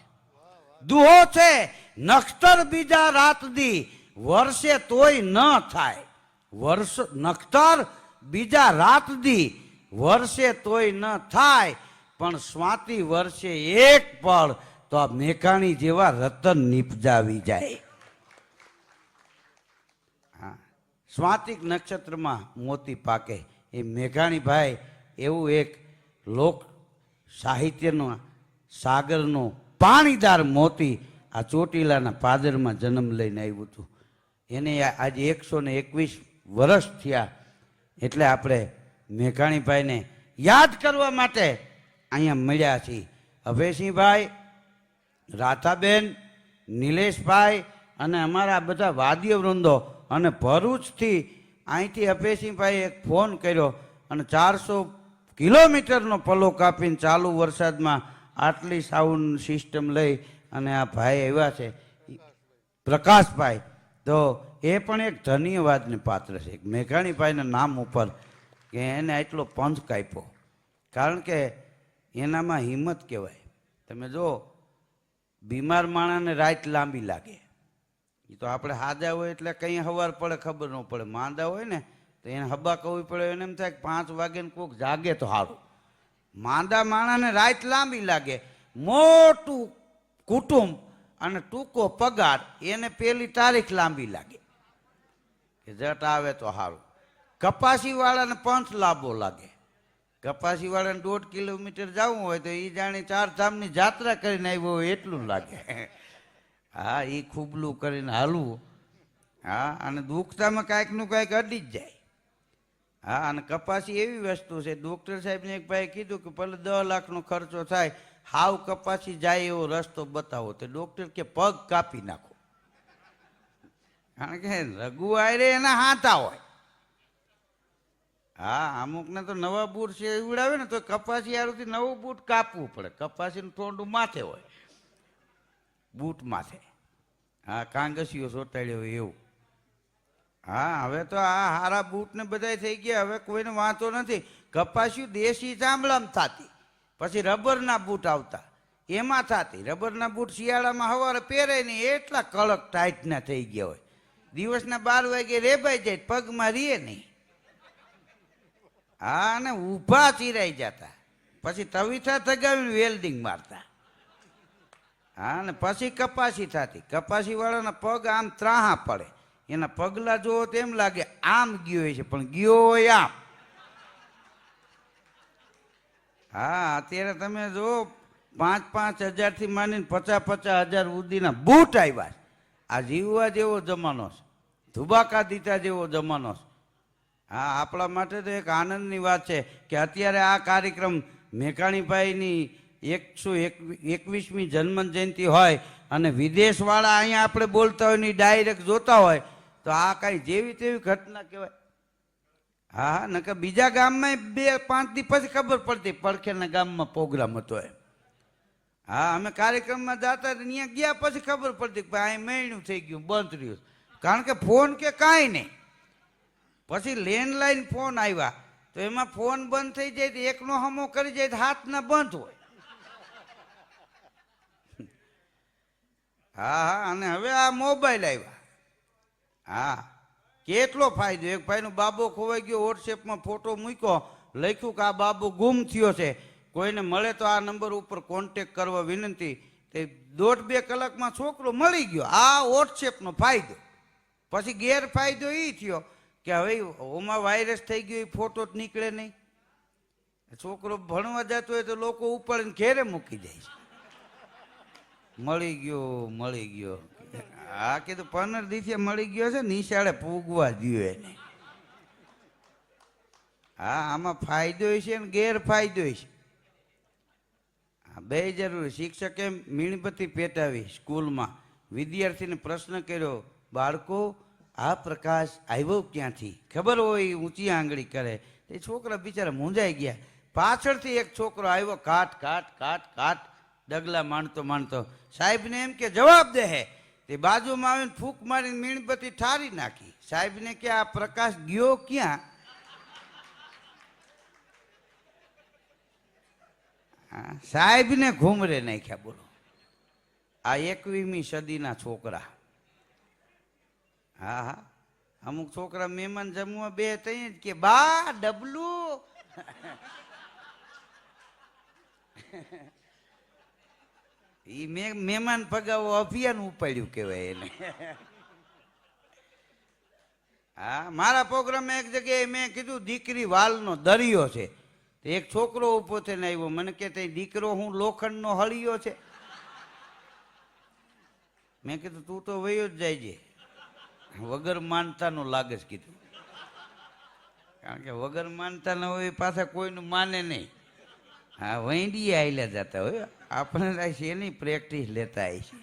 દુહો છે, નક્ષત્ર બીજા રાત દી વર્ષે તોય ન થાય. નક્ષત્ર બીજા રાત દી વર્ષે તોય ન થાય, પણ સ્વાતિ વર્ષે એક પળ તો આ મેઘાણી જેવા રતન નિપજાવી જાય. હા, સ્વાતિક નક્ષત્રમાં મોતી પાકે. એ મેઘાણીભાઈ એવું એક લોક સાહિત્યનો સાગરનું પાણીદાર મોતી આ ચોટીલાના પાદરમાં જન્મ લઈને આવ્યું હતું. એને આજે 121 વર્ષ થયા. એટલે આપણે મેઘાણીભાઈને યાદ કરવા માટે અહીંયા મળ્યા છીએ. અભયસિંહભાઈ, રાધાબેન, નિલેશભાઈ અને અમારા બધા વાદ્ય વૃંદો, અને ભરૂચથી અહીંથી અભયસિંહભાઈ એક ફોન કર્યો અને 400 કિલોમીટરનો પલ્લો કાપીને ચાલુ વરસાદમાં આટલી સાઉન્ડ સિસ્ટમ લઈ અને આ ભાઈ આવ્યા છે પ્રકાશભાઈ. તો એ પણ એક ધન્યવાદને પાત્ર છે મેઘાણીભાઈના નામ ઉપર કે એને એટલો પંથ કાપ્યો. કારણ કે એનામાં હિંમત કહેવાય. તમે જો બીમાર માણસને રાત લાંબી લાગે, એ તો આપણે હાજા હોય એટલે કંઈ સવાર પડે ખબર ન પડે. માંદા હોય ને તો એને હબા કરવી પડે. એને એમ થાય કે 5 વાગે કોઈક જાગે તો સારું. માંદા માણસને રાત લાંબી લાગે. મોટું કુટુંબ અને ટૂંકો પગાર એને પેલી તારીખ લાંબી લાગે કે જટ આવે તો સારું. કપાસીવાળાને પંથ લાંબો લાગે. કપાસીવાળાને 1.5 કિલોમીટર જવું હોય તો એ જાણે 4 ધામની જાત્રા કરીને આવ્યો હોય એટલું લાગે. હા, એ ખૂબલું કરીને હાલવું. હા, અને દુખતામાં કાંઈકનું કાંઈક અડી જ જાય. હા, અને કપાસી એવી વસ્તુ છે. ડૉક્ટર સાહેબને એક ભાઈ કીધું કે ભલે 10 લાખનો ખર્ચો થાય, હાવ કપાસી જાય એવો રસ્તો બતાવો. તો ડૉક્ટર કે પગ કાપી નાખો. કારણ કે રઘુ આયરે એના હાથા હોય. હા, અમુકને તો નવા બૂટ છે ઉડાવે ને તો કપાસી આરુથી નવું બૂટ કાપવું પડે. કપાસીનું થોડું માથે હોય, બૂટ માથે. હા, કાંગસીઓ ચોટાડ્યો હોય એવું. હા હવે તો આ હારા બૂટ ને બધાય થઈ ગયા, હવે કોઈને વાંધો નથી. કપાસ્યું દેશી ચામડામાં થતી, પછી રબરના બૂટ આવતા એમાં થતી. રબરના બૂટ શિયાળામાં સવારે પહેરે નહીં, એટલા કડક ટાઈટના થઈ ગયા હોય, દિવસના 12 વાગે રેબાઈ જાય, પગમાં રીએ નહીં. હા ને ઊભા ચીરાઈ જતા, પછી તવીથા થગાવીને વેલ્ડિંગ મારતા. હા ને પછી કપાસી થતી. કપાસી વાળાના પગ આમ ત્રાહા પડે, એના પગલા જોવો તો એમ લાગે આમ ગયો હોય છે, પણ ગયો હોય આમ. હા અત્યારે તમે જો 5-5 હજારથી માંડીને 50-50 હજાર સુધીના બૂટ આવ્યા. આ જીવવા જેવો જમાનો છે, ધુબાકા દીધા જેવો જમાનો છે. હા આપણા માટે તો એક આનંદની વાત છે કે અત્યારે આ કાર્યક્રમ મેઘાણીભાઈની 121મી જન્મ જયંતિ હોય અને વિદેશવાળા અહીંયા આપણે બોલતા હોય ને ડાયરેક્ટ જોતા હોય તો આ કાંઈ જેવી તેવી ઘટના કહેવાય. હા નકર બીજા ગામમાં 2-5 દી પછી ખબર પડતી પડખેના ગામમાં પ્રોગ્રામ હતો એમ. હા અમે કાર્યક્રમમાં જતા ત્યાં ગયા પછી ખબર પડતી કે ભાઈ અહીં મેળ્યું થઈ ગયું, બંધ રહ્યું. કારણ કે ફોન કે કાંઈ નહીં. પછી લેન્ડલાઈન ફોન આવ્યા તો એમાં ફોન બંધ થઈ જાય તો એકનો હમો કરી જાય તો હાથના બંધ હોય. હા હા અને હવે આ મોબાઈલ આવ્યા. હા કેટલો ફાયદો. એક ભાઈનો બાબો ખોવાઈ ગયો, વોટ્સએપમાં ફોટો મૂક્યો, લખ્યું કે આ બાબો ગુમ થયો છે, કોઈને મળે તો આ નંબર ઉપર કોન્ટેક કરવા વિનંતી. તે 1.5-2 કલાકમાં છોકરો મળી ગયો. આ વોટ્સએપનો ફાયદો. પછી ગેરફાયદો એ થયો કે હવે ઓમાં વાયરસ થઈ ગયો, એ ફોટો જ નીકળે નહીં. છોકરો ભણવા જતો હોય તો લોકો ઉપાડીને ઘેરે મૂકી જાય છે, મળી ગયો મળી ગયો. હા કીધું 15 દિવસે મળી ગયો છે, નિશાળે પૂગવા દો એને. હા આમાં ફાયદો છે ને ગેરફાયદો છે. હા બે જરૂરી. શિક્ષકે મીણબત્તી પેટાવી સ્કૂલમાં, વિદ્યાર્થીને પ્રશ્ન કર્યો, બાળકો આ પ્રકાશ આવ્યો ક્યાંથી? ખબર હોય ઊંચી આંગળી કરે. એ છોકરા બિચારા મૂંઝાઈ ગયા. પાછળથી એક છોકરો આવ્યો, કાટ કાટ કાટ કાટ ડગલા માંડતો માંડતો. સાહેબને એમ કે જવાબ દે હે. તે બાજુમાં આવીને ફૂંક મારીને મીણબત્તી ઠારી નાખી. સાહેબને કે આ પ્રકાશ ગયો ક્યાં? સાહેબને ઘૂમરે નાખ્યા. બોલો આ 21મી સદીના છોકરા. હા હા અમુક છોકરા મહેમાન જમવા બે તઈ જ કે બા ડબલું. ઈ મહેમાન ભગાવો અભિયાન ઉપાડ્યું કહેવાય એને. હા મારા પ્રોગ્રામમાં એક જગ્યાએ મેં કીધું દીકરી વાલનો દરિયો છે. એક છોકરો ઉભો થઈને આવ્યો, મને કે તે દીકરો હું લોખંડનો હળિયો છે. મેં કીધું તું તો વયો જ જાય છે, વગર માનતાનો લાગે છે કીધું. કારણ કે વગર માનતાના હોય પાછા કોઈનું માને નહીં. હા વૈંડી આયલા જતા હોય, આપણે છે એની પ્રેક્ટિસ લેતા આવી છે.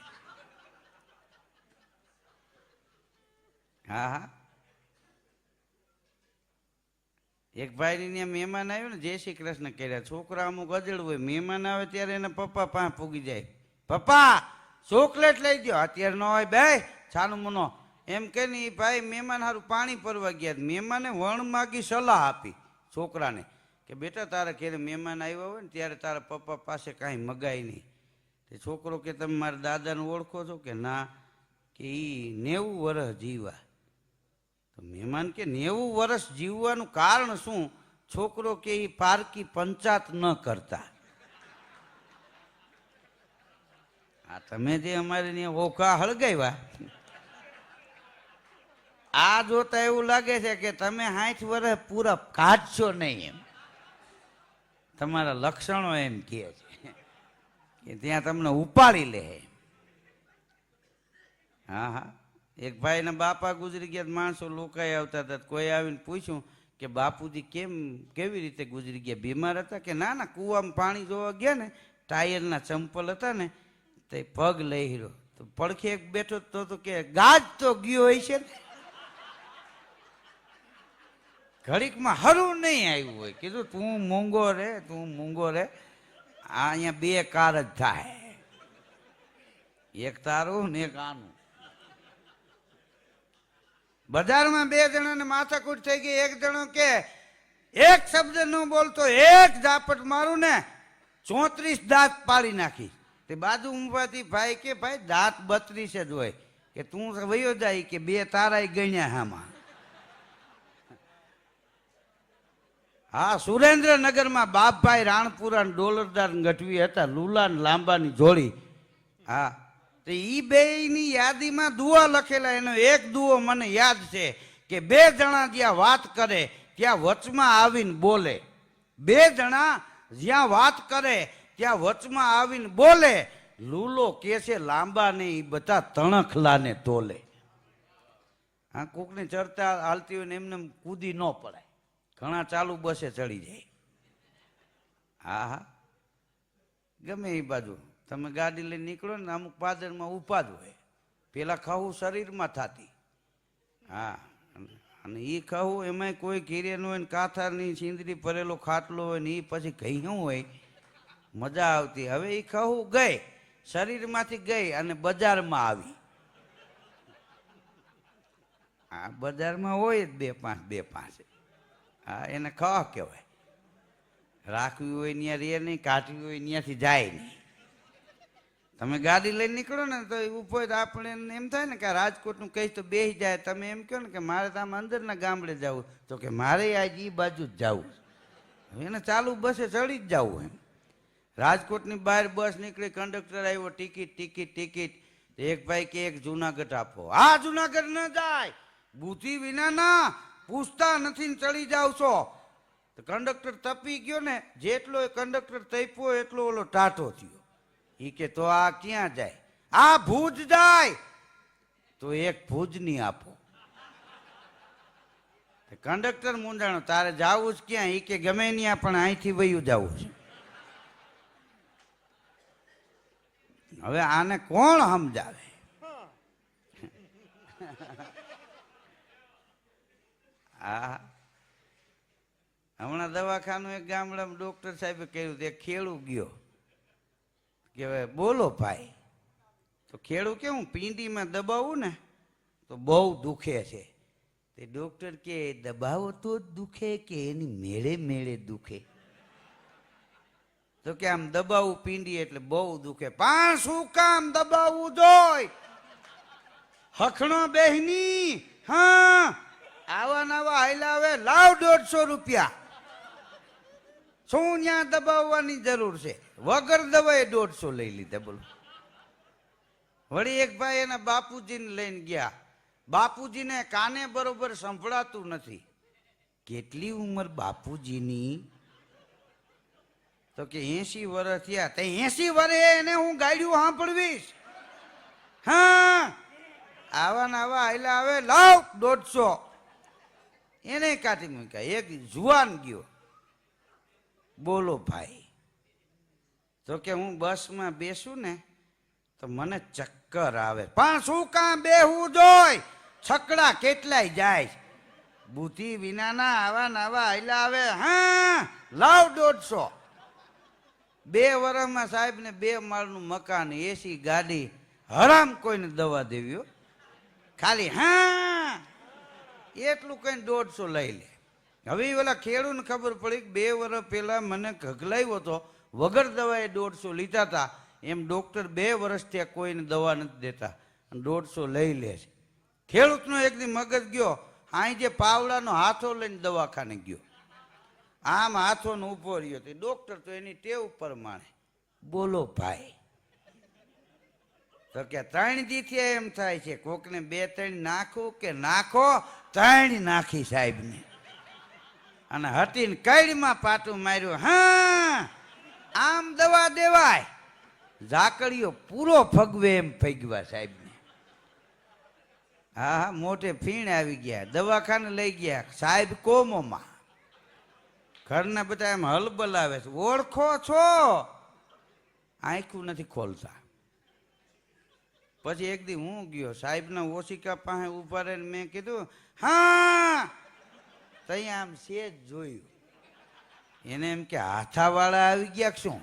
હા હા એક ભાઈની ત્યાં મહેમાન આવ્યો ને, જય શ્રી કૃષ્ણ કર્યા. છોકરા અમુક અજળ હોય, મહેમાન આવે ત્યારે એના પપ્પા પાસે પૂગી જાય, પપ્પા ચોકલેટ લઈ દો. અત્યારે ન હોય બે છાનું મુનો એમ કે ને ભાઈ મહેમાન સારું પાણી ભરવા ગયા. મહેમાને વણ માગી સલાહ આપી છોકરાને કે બેટા તારા ઘેરે મહેમાન આવ્યા હોય ને ત્યારે તારા પપ્પા પાસે કાંઈ મગાય નહીં. તે છોકરો કે તમે મારા દાદાને ઓળખો છો? કે ના. કે એ 90 વર્ષ જીવા. તો મહેમાન કે 90 વર્ષ જીવવાનું કારણ શું? છોકરો કે એ પારકી પંચાત ન કરતા. આ તમે જે અમારે ત્યાં ઓખા હળગાવ્યા, આ જોતા એવું લાગે છે કે તમે 60 વર્ષ પૂરા કાઢશો નહીં. એમ તમારા લક્ષણો એમ કહે છે કે ત્યાં તમને ઉપાડી લે. હા હા એક ભાઈના બાપા ગુજરી ગયા, માણસો લોકાઈ આવતા હતા. કોઈ આવીને પૂછ્યું કે બાપુજી કેવી રીતે ગુજરી ગયા? બીમાર હતા? કે ના ના કૂવામાં પાણી જોવા ગયા ને, ટાયરના ચંપલ હતા ને તે પગ લઈ રહ્યો. તો પડખે એક બેઠો તો કે ગાજ તો ગયો હોય છે ને, ઘડીકમાં હરું નહીં આવ્યું હોય. કીધું તું મૂંગો રે, તું મૂંગો રે. આ અહીંયા 2 કાર જ થાય, એક તારું ને એક આનું. બજારમાં બે જણાને માથાકૂટ થઈ ગઈ. એક જણો કે એક શબ્દ ન બોલતો, એક ઝાપટ મારું ને 34 દાંત પાડી નાખી. તે બાજુ ઊંભાથી ભાઈ કે ભાઈ દાંત 32 જ હોય કે તું વયો જાય કે બે તારાય ગણ્યા હામાં. હા, સુરેન્દ્રનગરમાં બાપભાઈ રાણપુરા ડોલરદાર ગઢવી હતા, લુલા ને લાંબાની જોડી. હા, તો ઈ બેયની યાદીમાં દુઆ લખેલા. એનો એક દુઓ મને યાદ છે કે બે જણા જ્યાં વાત કરે ત્યાં વચમાં આવીને બોલે. બે જણા જ્યાં વાત કરે ત્યાં વચમાં આવીને બોલે. લૂલો કે છે લાંબા ને એ બધા તણખલાને તોલે. હા, કોકની ચર્ચા હાલતી હોય ને એમને કૂદી ન પડાય. ઘણા ચાલુ બસે ચડી જાય. હા હા, ગમે એ બાજુ તમે ગાડી લઈને નીકળો ને અમુક પાદરમાં ઉભા જ હોય. પેલા ખાવું શરીરમાં થતી. હા, અને એ ખાવું એમાંય કોઈ ઘીરે ન હોય ને કાથાની સિંદરી ભરેલો ખાટલો હોય ને એ પછી કહ્યું હોય મજા આવતી. હવે એ ખાવું ગઈ શરીરમાંથી ગઈ અને બજારમાં આવી. હા, બજારમાં હોય જ બે પાંચ. હા, એને ખાવા કહેવાય. રાખવી હોય ત્યાં રે નહીં, કાઢવી હોય ત્યાંથી જાય નહીં. તમે ગાડી લઈને નીકળો ને તો ઉપર આપણે એમ થાય ને કે રાજકોટનું કહીશ તો બેસી જાય. તમે એમ કહો ને કે મારે તો આમ અંદરના ગામડે જવું, તો કે મારે આજ એ બાજુ જ જવું. એને ચાલુ બસે ચડી જ જવું. એમ રાજકોટની બહાર બસ નીકળી, કંડક્ટર આવ્યો, ટિકિટ. એક ભાઈ કે એક જુનાગઢ આપો. આ જુનાગઢ ન જાય, બુદ્ધિ વિના ના પૂછતા નથી ચડી જાવ છો. તો કંડક્ટર તપી ગયો ને, જેટલો કંડક્ટર તપ્યો એટલો ઓલો ટાટો થયો. ઈ કે તો આ ક્યાં જાય? આ ભુજ જાય. તો એક ભુજની આપો. કંડક્ટર મૂંઝાણો, તારે જાવું જ ક્યાં? ઈ કે ગમે ત્યાં પણ અહીંથી વયું જવું છે. હવે આને કોણ સમજાવે? હા, હમણાં દવાખાનું એક ગામડામાં ડોક્ટર સાહેબે કહ્યું, તે ખેડૂ ગયો કે બોલો ભાઈ. તો ખેડૂ કેવું પીંડીમાં દબાવું ને તો બહુ દુખે છે. તે ડોક્ટર કે દબાવો તો જ દુખે કે એની મેળે મેળે દુખે? તો કે આમ દબાવું પીંડી એટલે બહુ દુખે. પણ શું કામ દબાવવું જોઈ? હખણો બેહની. હા, આવા નવા હાઈલાવે લાવ 150 રૂપિયા. શું ત્યાં દબાવવાની જરૂર છે? વગર દવાએ 150 લઈ લીધા. બોલો. વળી એક ભાઈ એના બાપુજીને લઈને ગયા. બાપુજીને કાને બરોબર સંભળાતું નથી. કેટલી ઉંમર બાપુજીની? તો કે 80 વર્ષ થયા. તે 80 વર્ષે એને હું ગાડ્યું સાંભળવીશ? હા, આવા ને આવા હાઈલા આવે, લાવ 150. એને કાઢી મૂક્યા. એક જુવાન ગયો, બોલો ભાઈ. તો કે હું બસમાં બેસું ને તો મને ચક્કર આવે. પણ શું કામ બેહવું જોઈ? છકડા કેટલાય જાય. બુદ્ધિ વિનાના આવા નવા હાઈલા આવે. હા, લાવ 150. 2 વર્ષમાં સાહેબ ને 2 માળનું મકાન, એસી ગાડી, હરામ કોઈને દવા દેવી ખાલી. હા, એટલું કઈ 150 લઈ લે. હવે ઓલા ખેડૂને ખબર પડી કે 2 વર્ષ પહેલા મને ઘગલાવ્યો હતો, વગર દવાએ 150 લીધા હતા. એમ ડોક્ટર 2 વર્ષ ત્યાં કોઈને દવા નથી દેતા, 150 લઈ લે છે. ખેડૂતનો એક દી મગજ ગયો, અહીં જે પાવડાનો હાથો લઈને દવાખાને ગયો. આમ હાથોનો ઉભો રહ્યો. ડોક્ટર તો એની ટેવ પ્રમાણે, બોલો ભાઈ. તો કે 3 દીથી એમ થાય છે, કોકને 2-3 નાખું કે નાખો? 3 નાખી સાહેબને. અને હટીને કઈડમાં પાટું માર્યું. હા, આમ દવા દેવાય? ઝાકડીઓ પૂરો ફગવે એમ ફગવા સાહેબને. હા હા, મોઢે ફીણ આવી ગયા. દવાખાને લઈ ગયા. સાહેબ કોમોમાં. ઘરના બધા એમ હલબલાવે છે, ઓળખો છો? આંખું નથી ખોલતા. પછી એક દી હું ગયો સાહેબના ઓશિકા પાસે ઉભા રહીને મેં કીધું, હા. તઈ આમ સેજ જોયું. એને એમ કે હાથાવાળા આવી ગયા શું?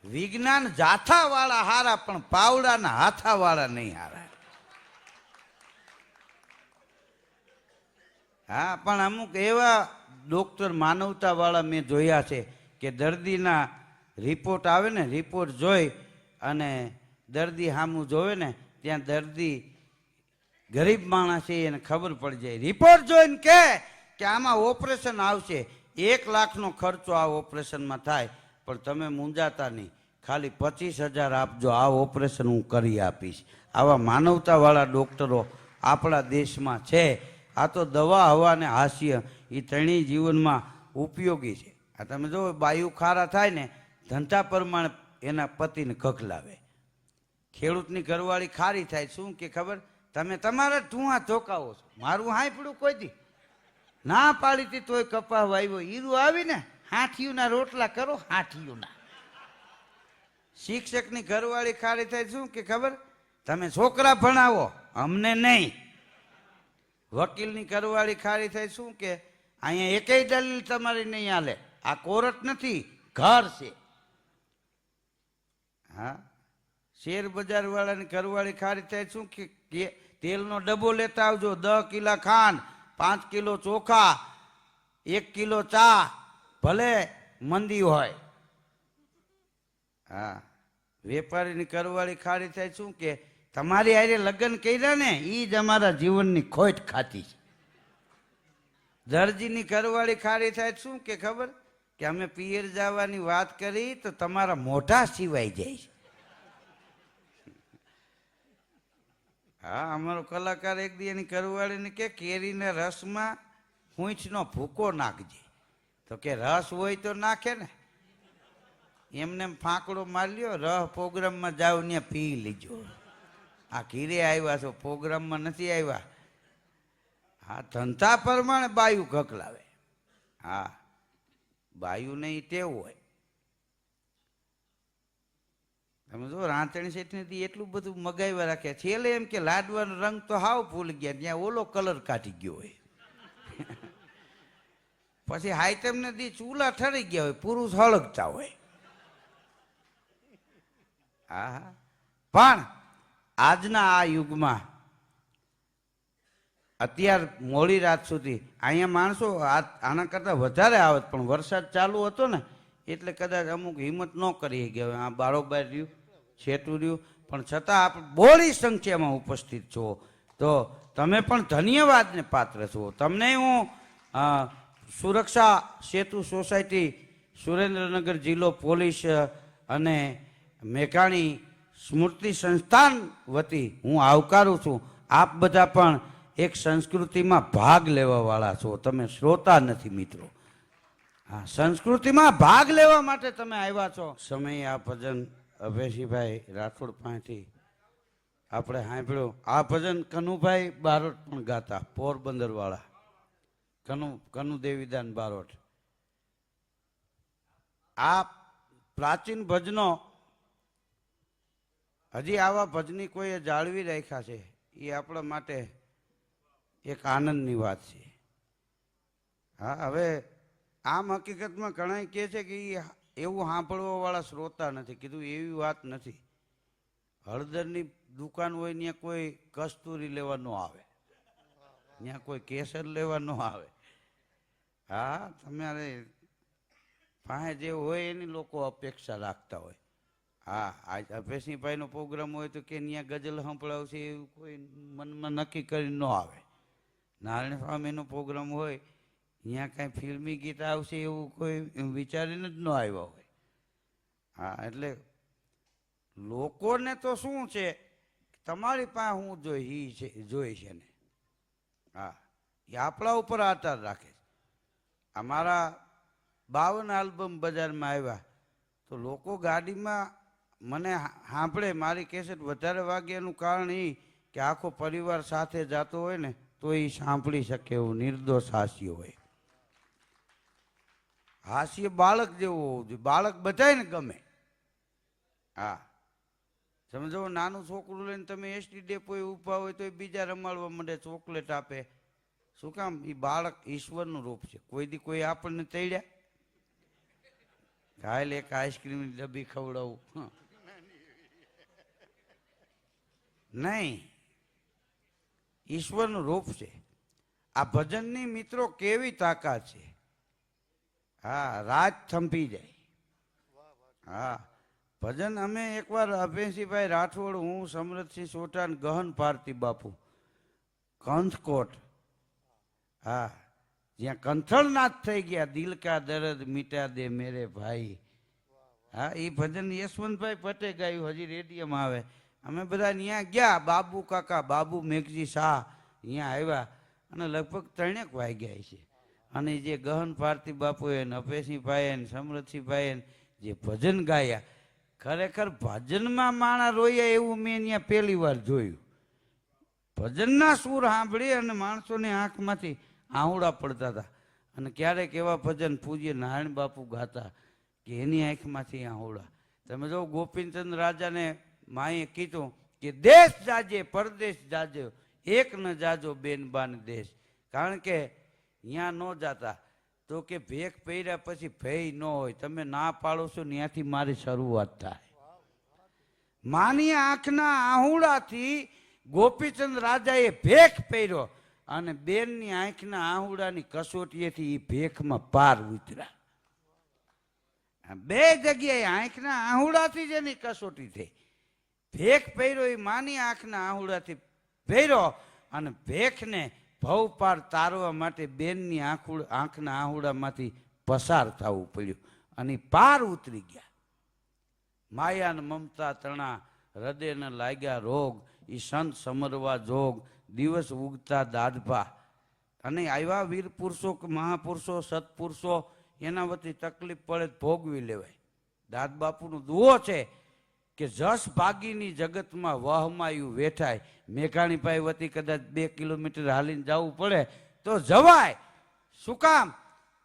વિજ્ઞાન જાથાવાળા હારા, પણ પાવડાના હાથાવાળા નહીં હારા. હા, પણ અમુક એવા ડોક્ટર માનવતાવાળા મેં જોયા છે કે દર્દીના રિપોર્ટ આવે ને, રિપોર્ટ જોઈ અને દર્દી સામું જોવે ને, ત્યાં દર્દી ગરીબ માણસ છે એને ખબર પડી જાય. રિપોર્ટ જોઈને કે આમાં ઓપરેશન આવશે, 1 લાખનો ખર્ચો આ ઓપરેશનમાં થાય, પણ તમે મૂંઝાતા નહીં, ખાલી 25,000 આપજો, આ ઓપરેશન હું કરી આપીશ. આવા માનવતાવાળા ડૉક્ટરો આપણા દેશમાં છે. આ તો દવા, હવા અને હાસ્ય એ ત્રણેય જીવનમાં ઉપયોગી છે. આ તમે જો બાયુ ખારા થાય ને, ધંધા પ્રમાણે એના પતિને કકલાવે. ખેડૂતની ઘરવાળી ખારી થાય, શું કે ખબર? તમે તમારા ધુઆ ધોકાવો છો, મારું હાંફળું કોઈ દી ના પાડી હતી તોય કપા વાવ્યો. હીરું આવીને હાથીઓના રોટલા કરો, હાથીઓના. શિક્ષકની ઘરવાળી ખારી થાય, શું કે ખબર? તમે છોકરા ભણાવો, અમને નહીં. વકીલની ઘરવાળી ખારી થાય, શું કે અહીંયા એકેય દલીલ તમારી નહીં હાલે, આ કોર્ટ નથી, ઘર છે. હા, શેર બજાર વાળાની ઘરવાળી ખારી થાય, શું કે તેલનો ડબ્બો લેતા આવજો, 10 કિલો ખાંડ, 5 કિલો ચોખા, 1 કિલો ચા, ભલે મંદી હોય. હા, વેપારીની ઘરવાળી ખારી થાય, શું કે તમારી હારે લગ્ન કર્યા ને એ જ અમારા જીવનની ખોટ ખાતી છે. દરજીની ઘરવાળી ખારી થાય, શું કે ખબર? કે અમે પિયર જવાની વાત કરી તો તમારા મોઢા સિવાય જાય. હા, અમારો કલાકાર એક દી એની ઘરવાળીને કે કેરીના રસમાં પૂંછનો ભૂકો નાખજે. તો કે રસ હોય તો નાખે ને, એમને ફાંકડો મારી લ્યો, રહ પ્રોગ્રામમાં જાઓ ત્યાં પી લીજો. આ ઘીરે આવ્યા છો, પ્રોગ્રામમાં નથી આવ્યા. હા, ધંધા પ્રમાણે બાયું ઘકલાવે. હા, બાયું નહીં તેવું હોય. તમે જો રાંતણી શેઠને એટલું બધું મગાવ્યા રાખ્યા, છેલ્લે એમ કે લાડવાનો રંગ તો હાવ ભૂલી ગયા, ત્યાં ઓલો કલર કાઢી ગયો હોય. પછી હાઈતમને દી ચૂલા ઠરી ગયા હોય, પુરુષ હળગતા હોય. હા, પણ આજના આ યુગમાં અત્યાર મોડી રાત સુધી અહીંયા માણસો આના કરતાં વધારે આવત, પણ વરસાદ ચાલુ હતો ને એટલે કદાચ અમુક હિંમત ન કરી ગયા. આ બારોબાર રહ્યું, છેટું રહ્યું, પણ છતાં આપણે બોળી સંખ્યામાં ઉપસ્થિત છો, તો તમે પણ ધન્યવાદને પાત્ર છો. તમને હું સુરક્ષા સેતુ સોસાયટી, સુરેન્દ્રનગર જિલ્લો પોલીસ અને મેઘાણી સ્મૃતિ સંસ્થાન વતી હું આવકારું છું. આપ બધા પણ એક સંસ્કૃતિમાં ભાગ લેવાવાળા છો, તમે શ્રોતા નથી મિત્રો. હા, સંસ્કૃતિમાં ભાગ લેવા માટે તમે આવ્યા છો. સમયે આ ભજન અભયસિંહભાઈ રાઠોડ પાસેથી આપણે સાંભળ્યું. આ ભજન કનુભાઈ બારોટ પણ ગાતા, પોરબંદર વાળા કનુ દેવીદાન બારોટ. આ પ્રાચીન ભજનો હજી આવા ભજની કોઈએ જાળવી રાખ્યા છે, એ આપણા માટે એક આનંદની વાત છે. હા, હવે આમ હકીકતમાં ઘણા કહે છે કે એ એવું સાંભળવા વાળા શ્રોતા નથી. કીધું એવી વાત નથી. હળદરની દુકાન હોય ત્યાં કોઈ કસ્તુરી લેવા ન આવે, ત્યાં કોઈ કેસર લેવા ન આવે. હા, તમારે પાસે જે હોય એની લોકો અપેક્ષા રાખતા હોય. હા, આજ અભયસિંહભાઈનો પ્રોગ્રામ હોય તો કે ત્યાં ગઝલ સંભળાવશે એવું કોઈ મનમાં નક્કી કરી ન આવે. નારાયણ સ્વામીનો પ્રોગ્રામ હોય ત્યાં કાંઈ ફિલ્મી ગીત આવશે એવું કોઈ વિચારીને જ ન આવ્યા હોય. હા, એટલે લોકોને તો શું છે, તમારી પાસે હું જોઈ છે ને. હા, એ આપણા ઉપર આધાર રાખે છે. અમારા 52 આલ્બમ બજારમાં આવ્યા તો લોકો ગાડીમાં મને સાંભળે, મારી કેસેટ વધારે વાગ્યાનું કારણ એ કે આખો પરિવાર સાથે જતો હોય ને તો એ સાંભળી શકે એવું નિર્દોષ હાસ્ય હોય. હાસ્ય બાળક જેવું હોવું જોઈએ, બાળક બધાને ગમે. હા, સમજો નાનું છોકરું લઈને તમે એસટી ડેપોએ ઊભા હોય તો એ બીજા રમાડવા માંડે, ચોકલેટ આપે. શું કામ? એ બાળક ઈશ્વરનું રૂપ છે. કોઈ દી કોઈ આપણને તેડ્યા હાલ એક આઈસ્ક્રીમની ડબ્બી ખવડાવું નહીં, ઈશ્વરનું રૂપ છે. આ ભજનની મિત્રો કેવી તાકાત છે. હા, રાત થંભી જાય. હા, ભજન અમે એકવાર અભયસિંહભાઈ રાઠોડ, હું, સમરથસિંહ સોટાન, ગહન ભારતી બાપુ, કંથકોટ, હા, જ્યાં કંથળનાથ થઈ ગયા, દિલ કા દર્દ મિટા દે મેરે ભાઈ. હા, એ ભજન યશવંતભાઈ ભટ્ટે ગાયું, હજી રેડિયોમાં આવે. અમે બધા ત્યાં ગયા, બાબુ કાકા, બાબુ મેઘજી શાહ અહીંયા આવ્યા અને લગભગ 3 વાગ્યા છે. અને જે ગહન ભારતી બાપુએ ને અભયસિંહભાઈએ ને સમરથસિંહભાઈએ જે ભજન ગાયા, ખરેખર ભજનમાં માણા રોયા એવું મેં ત્યાં પહેલી વાર જોયું. ભજનના સૂર સાંભળી અને માણસોની આંખમાંથી આહુડા પડતા હતા. અને ક્યારેક એવા ભજન પૂજ્ય નારાયણ બાપુ ગાતા કે એની આંખમાંથી આહુડા. તમે જો ગોપીચંદ રાજાને માએ કીધું કે દેશ જાજે પરદેશ જાજો, એક ન જાજો બેનબાન દેશ. કારણ કે ત્યાં ન જાતા તો કે ભેખ પહેર્યા પછી ભય ન હોય, તમે ના પાડો છો ત્યાંથી મારી શરૂઆત થાય. માની આંખના આહુડાથી ગોપીચંદ રાજાએ ભેખ પહેર્યો અને બેનની આંખના આહુડાની કસોટીએથી એ ભેખમાં પાર ઉતર્યા. બે જગ્યાએ આંખના આહુડાથી જ એની કસોટી થઈ. ભેખ પહેર્યો એ માની આંખના આહુડાથી પહેર્યો અને ભેખને ભવ પાર તારવા માટે બેનની આંખના આહુડામાંથી પસાર થવું પડ્યું અને પાર ઉતરી ગયા. માયા ને મમતા તણા, હૃદયને લાગ્યા રોગ, એ સંત સમરવા જોગ, દિવસ ઉગતા દાદભા. અને આવ્યા વીર પુરુષો, મહાપુરુષો, સત્પુરુષો, એના વતી તકલીફ પડે ભોગવી લેવાય. દાદ બાપુનો દુઓ છે કે જસ ભાગીની જગતમાં વહમાયું વેઠાય. મેઘાણીભાઈ વતી કદાચ 2 કિલોમીટર હાલીને જવું પડે તો જવાય. શું કામ?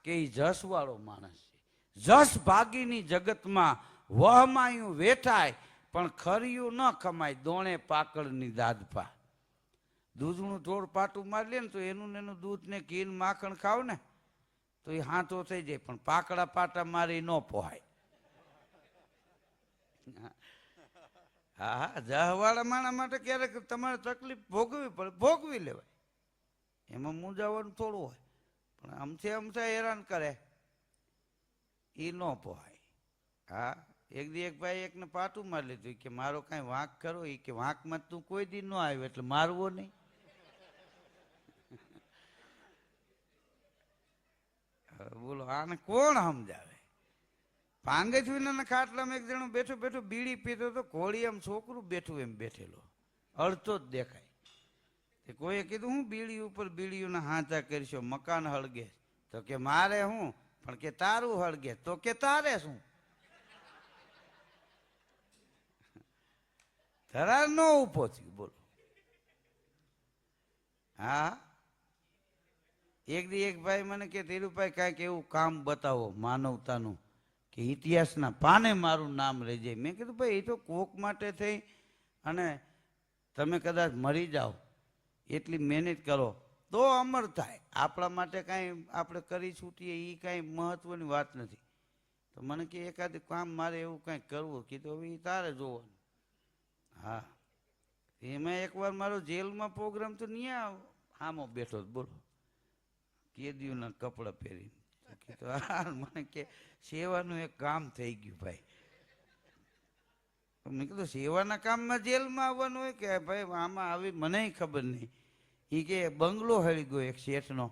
કે એ જસવાળો માણસ છે. જસ ભાગીની જગતમાં વહમાયું વેઠાય, પણ ખર્યું ન ખમાય, દોણે પાકળની દાદપા. દૂધનું થોડું પાટું મારી લે ને તો એનું દૂધ ને ઘી માખણ ખાવ ને તો એ હાથો થઈ જાય, પણ પાકડા પાટા મારી ન પોહાય. હા હા, જહવાળા માણા માટે ક્યારેક તમારે તકલીફ ભોગવવી પડે, ભોગવી લેવાય. એમાં મૂંઝાવાનું થોડું હોય, પણ અમથે હેરાન કરે એ ન પોહાય. હા, એક દી એક ભાઈ એકને પાટું મારી લીધું કે મારો કાંઈ વાંક કરો, એ કે વાંકમાં તું કોઈ દી ન આવ્યો એટલે મારવો નહીં. બોલો, આને કોણ સમજાવે? પાંગજ વિનાના ખાટલામાં એક જણો બેઠો બેઠો બીડી પીતો તો, ઘોડી આમ છોકરું બેઠું એમ બેઠેલો, અડધો જ દેખાય. કોઈએ કીધું હું બીડી ઉપર બીડીઓના હાંચા કરશો, મકાન હળગે. તો કે મારે હું, પણ કે તારું હળગે. તો કે તારે શું? ધરાર નો ઉભો થયું. બોલો. હા, એક દી એક ભાઈ મને કે ધીરુભાઈ કાંઈક એવું કામ બતાવો માનવતાનું કે ઇતિહાસના પાને મારું નામ રહી જાય. મેં કીધું ભાઈ એ તો કોક માટે થઈ અને તમે કદાચ મરી જાઓ એટલી મહેનત કરો તો અમર થાય. આપણા માટે કાંઈ આપણે કરી છૂટીએ એ કાંઈ મહત્વની વાત નથી. તો મને કે એકાદ કામ મારે એવું કાંઈક કરવું. કીધું હવે એ તારે જોવાનું. હા, એમાં એકવાર મારો જેલમાં પ્રોગ્રામ તો ત્યાં આમાં બેઠો. બોલો, કેદીઓના કપડાં પહેરીને. કીધું હા, મને કે સેવાનું એક કામ થઈ ગયું ભાઈ. મેં કીધું સેવાના કામમાં જેલમાં આવવાનું હોય કે ભાઈ આમાં આવી મને ખબર નહીં. એ કે બંગલો હળી ગયો એક શેઠનો.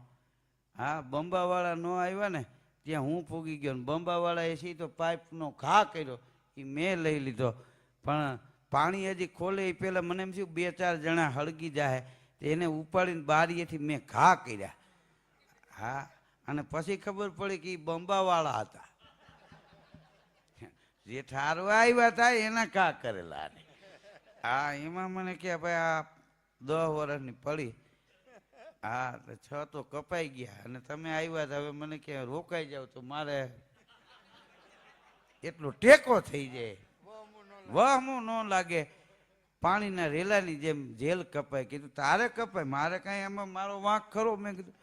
હા, બંબાવાળા ન આવ્યા ને ત્યાં હું પૂગી ગયો ને બંબાવાળાએ સીધો પાઇપનો ઘા કર્યો, એ મેં લઈ લીધો. પણ પાણી હજી ખોલે એ પહેલાં મને એમ થયું 2-4 જણા હળગી જાય, એને ઉપાડીને બારીએથી મેં ઘા કર્યા. હા, અને પછી ખબર પડી કે એ બંબાવાળા હતા. જે ઠારવા આવ્યા હતા એના કા કરેલા. હા, એમાં મને કે ભાઈ આ 10 વર્ષની પડી. હા, 6 તો કપાઈ ગયા અને તમે આવ્યા હતા. હવે મને કે રોકાઈ જાવ તો મારે એટલો ટેકો થઈ જાય, વહમું ન લાગે. પાણીના રેલાની જેમ જેલ કપાય. કીધું તારે કપાય, મારે કાંઈ એમાં મારો વાંક ખરો? મેં કીધું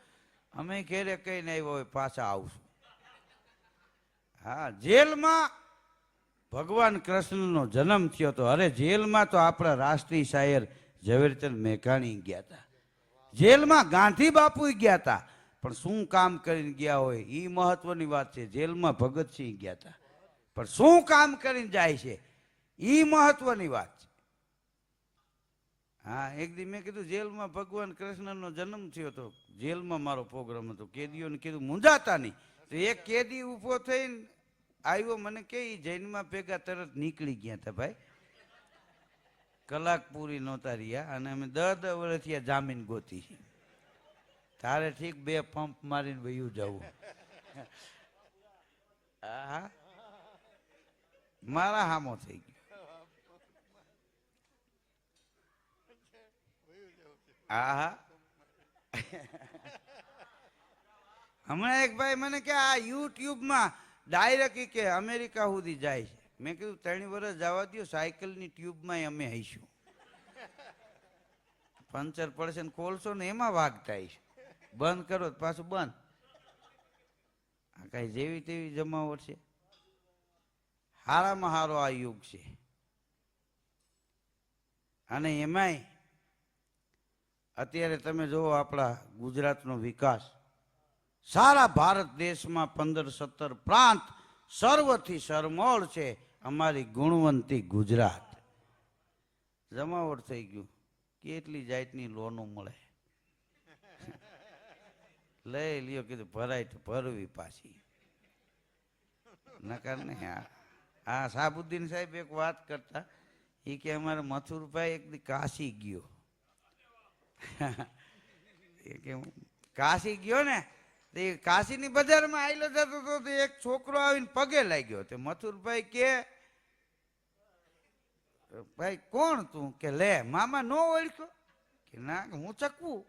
અમે ઘેરે કહીને આવ્યો હોય પાછા આવશું. હા, જેલમાં ભગવાન કૃષ્ણનો જન્મ થયો હતો. અરે જેલમાં તો આપણા રાષ્ટ્રીય શાયર ઝવેરચંદ મેઘાણી ગયા હતા. જેલમાં ગાંધી બાપુ ગયા હતા, પણ શું કામ કરીને ગયા હોય એ મહત્વની વાત છે. જેલમાં ભગતસિંહ ગયા હતા, પણ શું કામ કરીને જાય છે એ મહત્વની વાત છે. હા, એક દી મેં કીધું જેલમાં ભગવાન કૃષ્ણનો જન્મ થયો હતો, જેલમાં મારો પ્રોગ્રામ હતો, કેદીઓને કીધું મૂંઝાતા નહીં. તો એક કેદી ઉભો થઈને આવ્યો, મને કે જૈનમાં ભેગા તરત નીકળી ગયા હતા ભાઈ, કલાક પૂરી નહોતા રહ્યા, અને અમે 10 વર્ષથી જામીન ગોતી. તારે ઠીક 2 પંપ મારીને વયું જવું. હા, મારા હામો થઈ ગયો. હા, હમણાં એક ભાઈ મને કે આ યુટ્યુબમાં ડાયરેક્ટ કે અમેરિકા સુધી જાય છે. મેં કીધું 3 વર્ષ જવા દો, સાયકલની ટ્યુબમાં અમે હઈશું. પંચર પડશે ને ખોલશો ને એમાં વાગતા આવીશું. બંધ કરો તો પાછું બંધ. આ કઈ જેવી તેવી જમાવટ છે? હારામાં હારો આ યુગ છે. અને એમાંય અત્યારે તમે જુઓ આપણા ગુજરાતનો વિકાસ, સારા ભારત દેશમાં 15-17 પ્રાંત સર્વથી સરમોળ છે અમારી ગુણવંતી ગુજરાત. જમાવટ થઈ ગયું, કેટલી જાતની લોનો મળે, લઈ લ્યો કીધું ભરાય તો ભરવી પાછી, નકર ને. હા, સાબુદ્દીન સાહેબ એક વાત કરતા, એ કે અમારે મથુરભાઈ એક દી કાશી ગયો. એ કે કાશી ગયો ને, કાશીની બજારમાં આવેલો જતો હતો, તો એક છોકરો આવીને પગે લાગ્યો. તે મથુરભાઈ કે ભાઈ કોણ તું? કે લે મામા નો ઓળખ્યો? કે ના, હું ચકવું.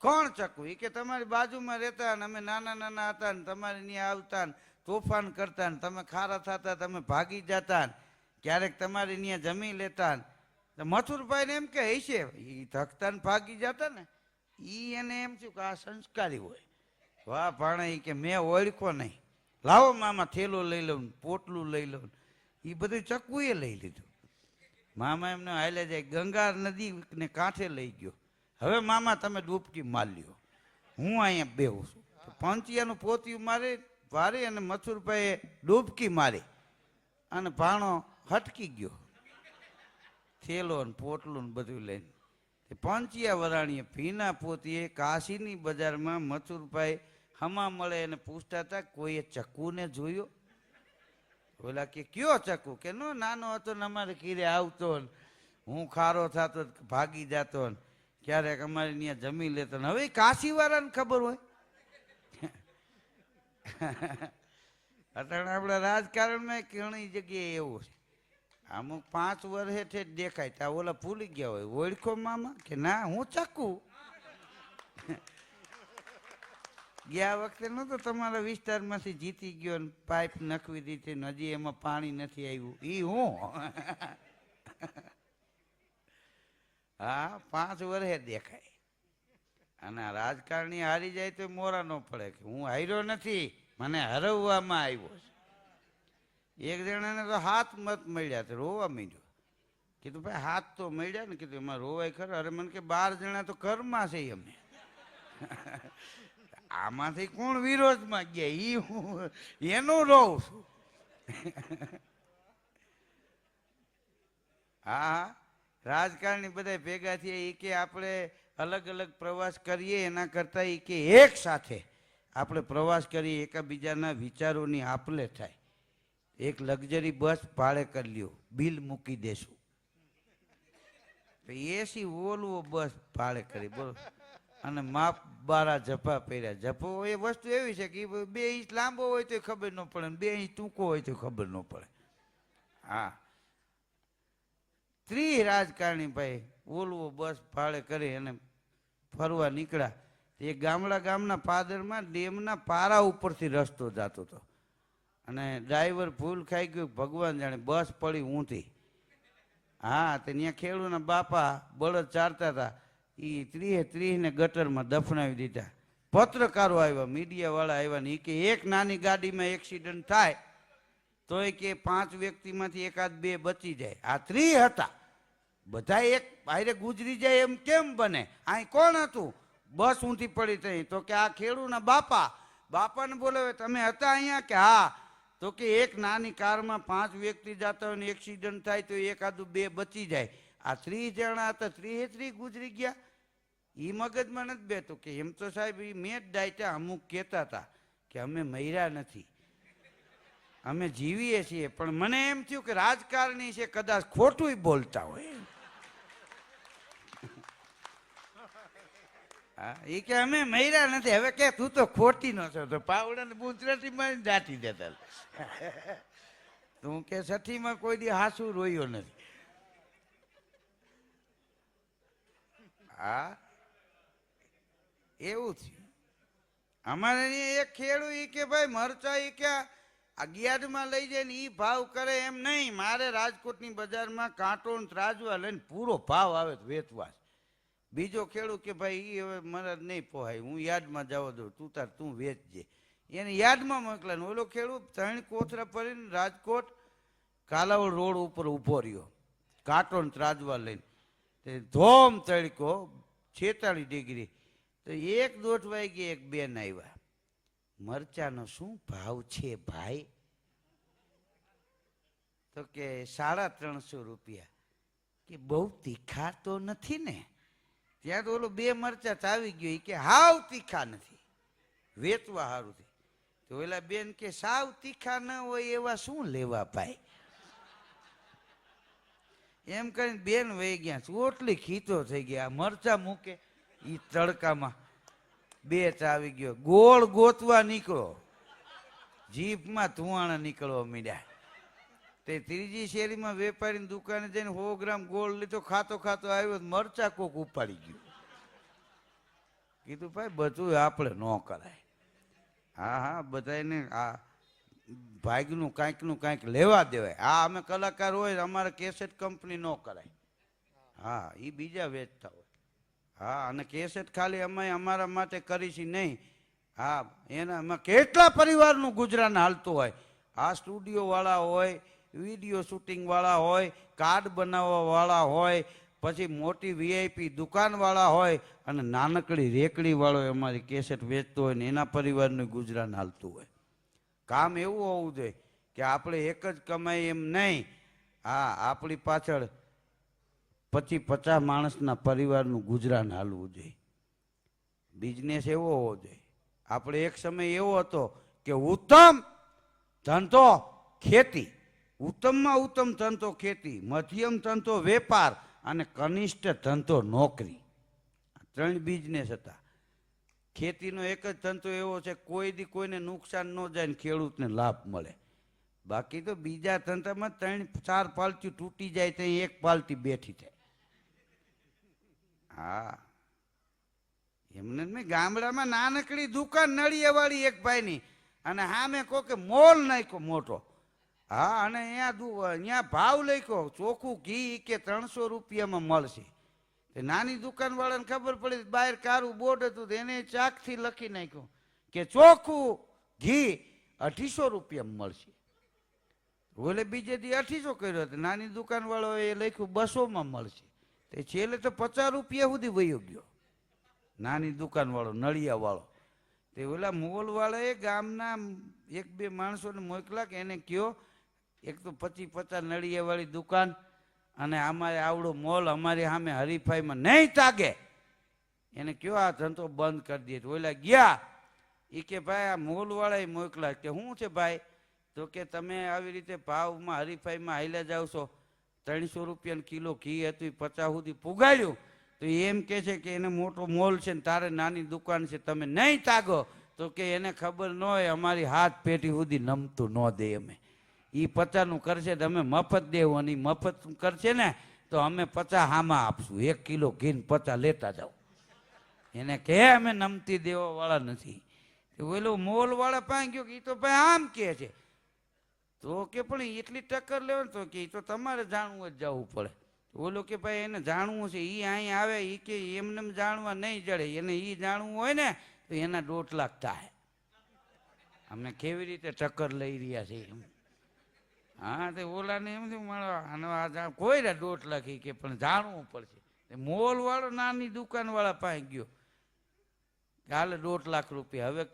કોણ ચકવું? એ કે તમારી બાજુમાં રહેતા ને, અમે નાના નાના હતા ને તમારી ત્યાં આવતા ને તોફાન કરતા ને, તમે ખારા થતા, તમે ભાગી જતા ને, ક્યારેક તમારી ત્યાં જમી લેતા ને. મથુરભાઈ ને એમ કે હશે, એ થકતા ને ભાગી જતા ને, ઈ એને એમ થયું કે આ સંસ્કારી હોય. વાહ ભાણા, એ કે મેં ઓળખો નહીં, લાવો મામા થેલો લઈ લઉં, પોટલું લઈ લઉં. એ બધું ચકવું એ લઈ લીધું. મામા એમને હાલે જાય, ગંગા નદી ને કાંઠે લઈ ગયો. હવે મામા તમે ડૂબકી માર લ્યો, હું અહીંયા બેહું છું. પંચિયાનું પોતિયું મારી વારી અને મથુરભાઈએ ડૂબકી મારી અને ભાણો હટકી ગયો, થેલો ને પોટલું ને બધું લઈને. પંચિયા વરાણીએ ભીના પોતીએ કાશીની બજારમાં મથુરભાઈ હમા મળે એને પૂછતા હતા, કોઈએ ચક્કુને જોયો? ઓલા કે કયો ચક્કુ? કે નો, નાનો હતો ને અમારે કીરે આવતો ને, હું ખારો થતો ભાગી જતો ને, ક્યારેક અમારે ત્યાં જમી લેતો ને. હવે કાશી વાળાને ખબર હોય. અત્યારે આપણા રાજકારણમાં ઘણી જગ્યાએ એવું છે, અમુક 5 વર્ષ હેઠે જ દેખાય, ત્યાં ઓલા ભૂલી ગયા હોય. ઓળખો મામા? કે ના, હું ચક્કુ. ગયા વખતે નતો તમારા વિસ્તારમાંથી જીતી ગયો ને પાઇપ નખવી દીધી ને હજી એમાં પાણી નથી આવ્યું, ઈ હું. હા, 5 વર્ષે દેખાય. અને રાજકારણી હારી જાય તો મોરા ન પડે કે હું હાર્યો નથી, મને હરવવામાં આવ્યો છે. એક જણાને તો 7 મત મળ્યા, તો રોવા માંડ્યો. કીધું ભાઈ 7 તો મળ્યા ને. કીધું એમાં રોવાય ખરા? અરે મને કે 12 જણા તો ઘરમાં છે અમે. આમાંથી કોણ વિરોધમાં ગયા? ઈ હું એનું રોઉં છું. હા, રાજકારણી બધા ભેગા થયા, એ કે આપણે અલગ અલગ પ્રવાસ કરીએ એના કરતા એ કે એક સાથે આપણે પ્રવાસ કરીએ, એકબીજાના વિચારોની આપલે થાય. એક લક્ઝરી બસ ભાડે કરી લ્યો, બિલ મૂકી દેશું. એસી ઓલવો બસ ભાડે કરી, બોલો. અને માપ 12 જભા પહેર્યા. જભો એ વસ્તુ એવી છે કે 2 ઇંચ લાંબો હોય તો ખબર ન પડે, 2 ઇંચ ટૂંકો હોય તો ખબર ન પડે. હા, 30 રાજકારણી ભાઈ ઓલવો બસ ભાડે કરી અને ફરવા નીકળ્યા. એ ગામના પાદરમાં ડેમના પારા ઉપરથી રસ્તો જતો હતો, અને ડ્રાઈવર ભૂલ ખાઈ ગયો, ભગવાન જાણે, બસ પડી ઊંધી. હા, તો ત્યાં ખેડૂના બાપા બળદ ચારતા હતા, એ 30 ને ગટરમાં દફનાવી દીધા. પત્રકારો આવ્યા, મીડિયા વાળા આવ્યા ને, એ કે એક નાની ગાડીમાં એક્સિડન્ટ થાય તો એ કે 5 વ્યક્તિમાંથી 1-2 બચી જાય. આ 30 હતા, બધા એક ભાઈરે ગુજરી જાય એમ કેમ બને? અહીં કોણ હતું? બસ ઊંધી પડી થઈ તો કે આ ખેડૂના બાપાને બોલાવે, તમે હતા અહીંયા? કે હા. તો કે એક નાની કારમાં 5 વ્યક્તિ જતા હોય ને એક્સિડન્ટ થાય તો એકાદું 2 બચી જાય. આ 30 જણા હતા, 30 ગુજરી ગયા. એ મગજમાં નથી બેઠું કે એમ તો સાહેબ એ મેં જ ડાયટા અમુક કહેતા હતા કે અમે મર્યા નથી, અમે જીવીએ છીએ. પણ મને એમ થયું કે રાજકારણી છે, કદાચ ખોટું બોલતા હોય. હા, એ કે અમે મર્યા નથી. હવે કે તું તો ખોટી નો છો, તો પાવડા ને ગુજરાતી માં દાટી દેતા. તું કે સઠીમાં કોઈ દી હાસુ રોયો નથી. હા, એવું થયું. અમારે એક ખેડૂત ઈ કે ભાઈ મરચા ઈ કે અગિયારમાં લઈ જાય ને ઈ ભાવ કરે એમ નહીં. મારે રાજકોટની બજારમાં કાંટો ને ત્રાજવા લઈને પૂરો ભાવ આવે તો વેચવા. બીજો ખેડૂત કે ભાઈ ઈ હવે મને નહીં પોહાય, હું યાર્ડમાં જવા દઉં, તું વેચજે. એને યાર્ડમાં મોકલે. ઓલો ખેડૂત 3 કોથરા ભરીને રાજકોટ કાલાવડ રોડ ઉપર ઊભો રહ્યો કાંટો ને ત્રાજવા લઈને. ધોમ તડકો 46 ડિગ્રી. તો 1-1.5 વાગે એક બેન આવ્યા, મરચાનો શું ભાવ છે ભાઈ? તો કે 350 રૂપિયા. કે બહુ તીખા તો નથી ને? ત્યાં તો ઓલો 2 મરચા ચાવી ગયો. કે હાવ તીખા નથી, વેચવા સારું થી. તો ઓલા બેન કે સાવ તીખા ન હોય એવા શું લેવા ભાઈ? એમ કરીને બેન વહી ગયા. ચોટલી ખીતો થઈ ગયા. મરચા મૂકે ઈ તડકામાં 2 ચાવી ગયો. ગોળ ગોતવા નીકળો, જીભમાં ધુવાણા નીકળવા મીડ્યા. તે 3જી શેરીમાં વેપારીની દુકાને જઈને 100 ગ્રામ ગોળ લીધો. ખાતો આવ્યો, મરચા કોક ઉપાડી ગયું. કીધું ભાઈ બધું આપણે ન કરાય. હા, બધાને આ ભાગનું કાંઈક લેવા દેવાય. હા, અમે કલાકાર હોય, અમારે કેસેટ કંપની ન કરાય. હા, એ બીજા વેચતા હોય. હા, અને કેસેટ ખાલી અમે અમારા માટે કરીશી નહીં. હા, એમાં કેટલા પરિવારનું ગુજરાન હાલતું હોય. આ સ્ટુડિયો વાળા હોય, વિડીયો શૂટિંગ વાળા હોય, કાર્ડ બનાવવા વાળા હોય, પછી મોટી VIP દુકાનવાળા હોય, અને નાનકડી રેકડી વાળો અમારી કેસેટ વેચતો હોય ને એના પરિવારનું ગુજરાન હાલતું હોય. કામ એવું હોવું જોઈએ કે આપણે એક જ કમાઈ એમ નહીં. હા, આપણી પાછળ 25-50 માણસના પરિવારનું ગુજરાન હાલવું જોઈએ. બિઝનેસ એવો હોવો જોઈએ. આપણે એક સમય એવો હતો કે ઉત્તમ ધંધો ખેતી, ઉત્તમમાં ઉત્તમ ધંધો ખેતી, મધ્યમ ધંધો વેપાર અને કનિષ્ઠ ધંધો નોકરી. 3 બિઝનેસ હતા. ખેતીનો એક જ ધંધો એવો છે કોઈ દી કોઈને નુકસાન ન જાય ને ખેડૂતને લાભ મળે. બાકી તો બીજા ધંધામાં 3-4 પાલટી તૂટી જાય તો 1 પાલટી બેઠી થાય. હા, એમને મેં ગામડામાં નાનકડી દુકાન નળિયાવાળી એક ભાઈની, અને હા મેં કહો કે મોલ નાખ્યો મોટો. હા, અને અહીંયા ભાવ લખ્યો ચોખ્ખું ઘી કે 300 રૂપિયામાં મળશે. નાની દુકાન વાળાને ખબર પડી, બહાર કારું બોર્ડ હતું, એને ચાકથી લખી નાખ્યું કે ચોખ્ખું ઘી 250 રૂપિયામાં મળશે. ઓલે બીજે દી 250 કર્યો હતો, નાની દુકાન વાળો એ લખ્યું 200માં મળશે. તે છેલ્લે તો 50 રૂપિયા સુધી વયો ગયો નાની દુકાન વાળો, નળિયા વાળો. તે ઓલા મોલ વાળાએ ગામના 1-2 માણસોને મોકલા કે એને કયો એક તો 25-50 નળિયા વાળી દુકાન અને અમારે આવડો મોલ અમારી સામે હરીફાઈમાં નહીં તાગે, એને કયો આ ધંધો બંધ કરી દે. ઓલા ગયા. એ કે ભાઈ આ મોલ વાળાએ મોકલા કે શું છે ભાઈ? તો કે તમે આવી રીતે ભાવમાં હરીફાઈમાં હાલ્યા જાવ છો. 300 રૂપિયાનો કિલો ઘી હતું, 50 સુધી પુગાડ્યું. તો એમ કે છે કે એને મોટો મોલ છે ને તારે નાની દુકાન છે, તમે નહીં તાગો. તો કે એને ખબર ન હોય અમારી હાથ પેટી સુધી નમતું ન દે. અમે એ 50નું કરશે તો અમે મફત દેવું, અને મફત કરશે ને તો અમે 50 હામાં આપશું. 1 કિલો ઘીને 50 લેતા જાઓ. એને કે અમે નમતી દેવા વાળા નથી. ઓલો મોલ વાળા પાસે ગયો કે એ તો ભાઈ આમ કે છે. તો કે પણ એટલી ટક્કર લેવા, તો કે એ તો તમારે જાણવું જ જવું પડે. ઓલો કે ભાઈ એને જાણવું છે, એ અહીં આવે, એ કે એમને જાણવા નહીં જડે, એને એ જાણવું હોય ને તો એના 1.5 લાખ થાય. અમે કેવી રીતે ટક્કર લઈ રહ્યા છીએ એમ. હા તે ઓલાને એમ થયું મારો આનો આ કોઈ 1.5 લાખ કે પણ જાણવું પડશે મોલ વાળો નાની દુકાન વાળા પાસે ગયો હાલે 1.5 લાખ રૂપિયા હવે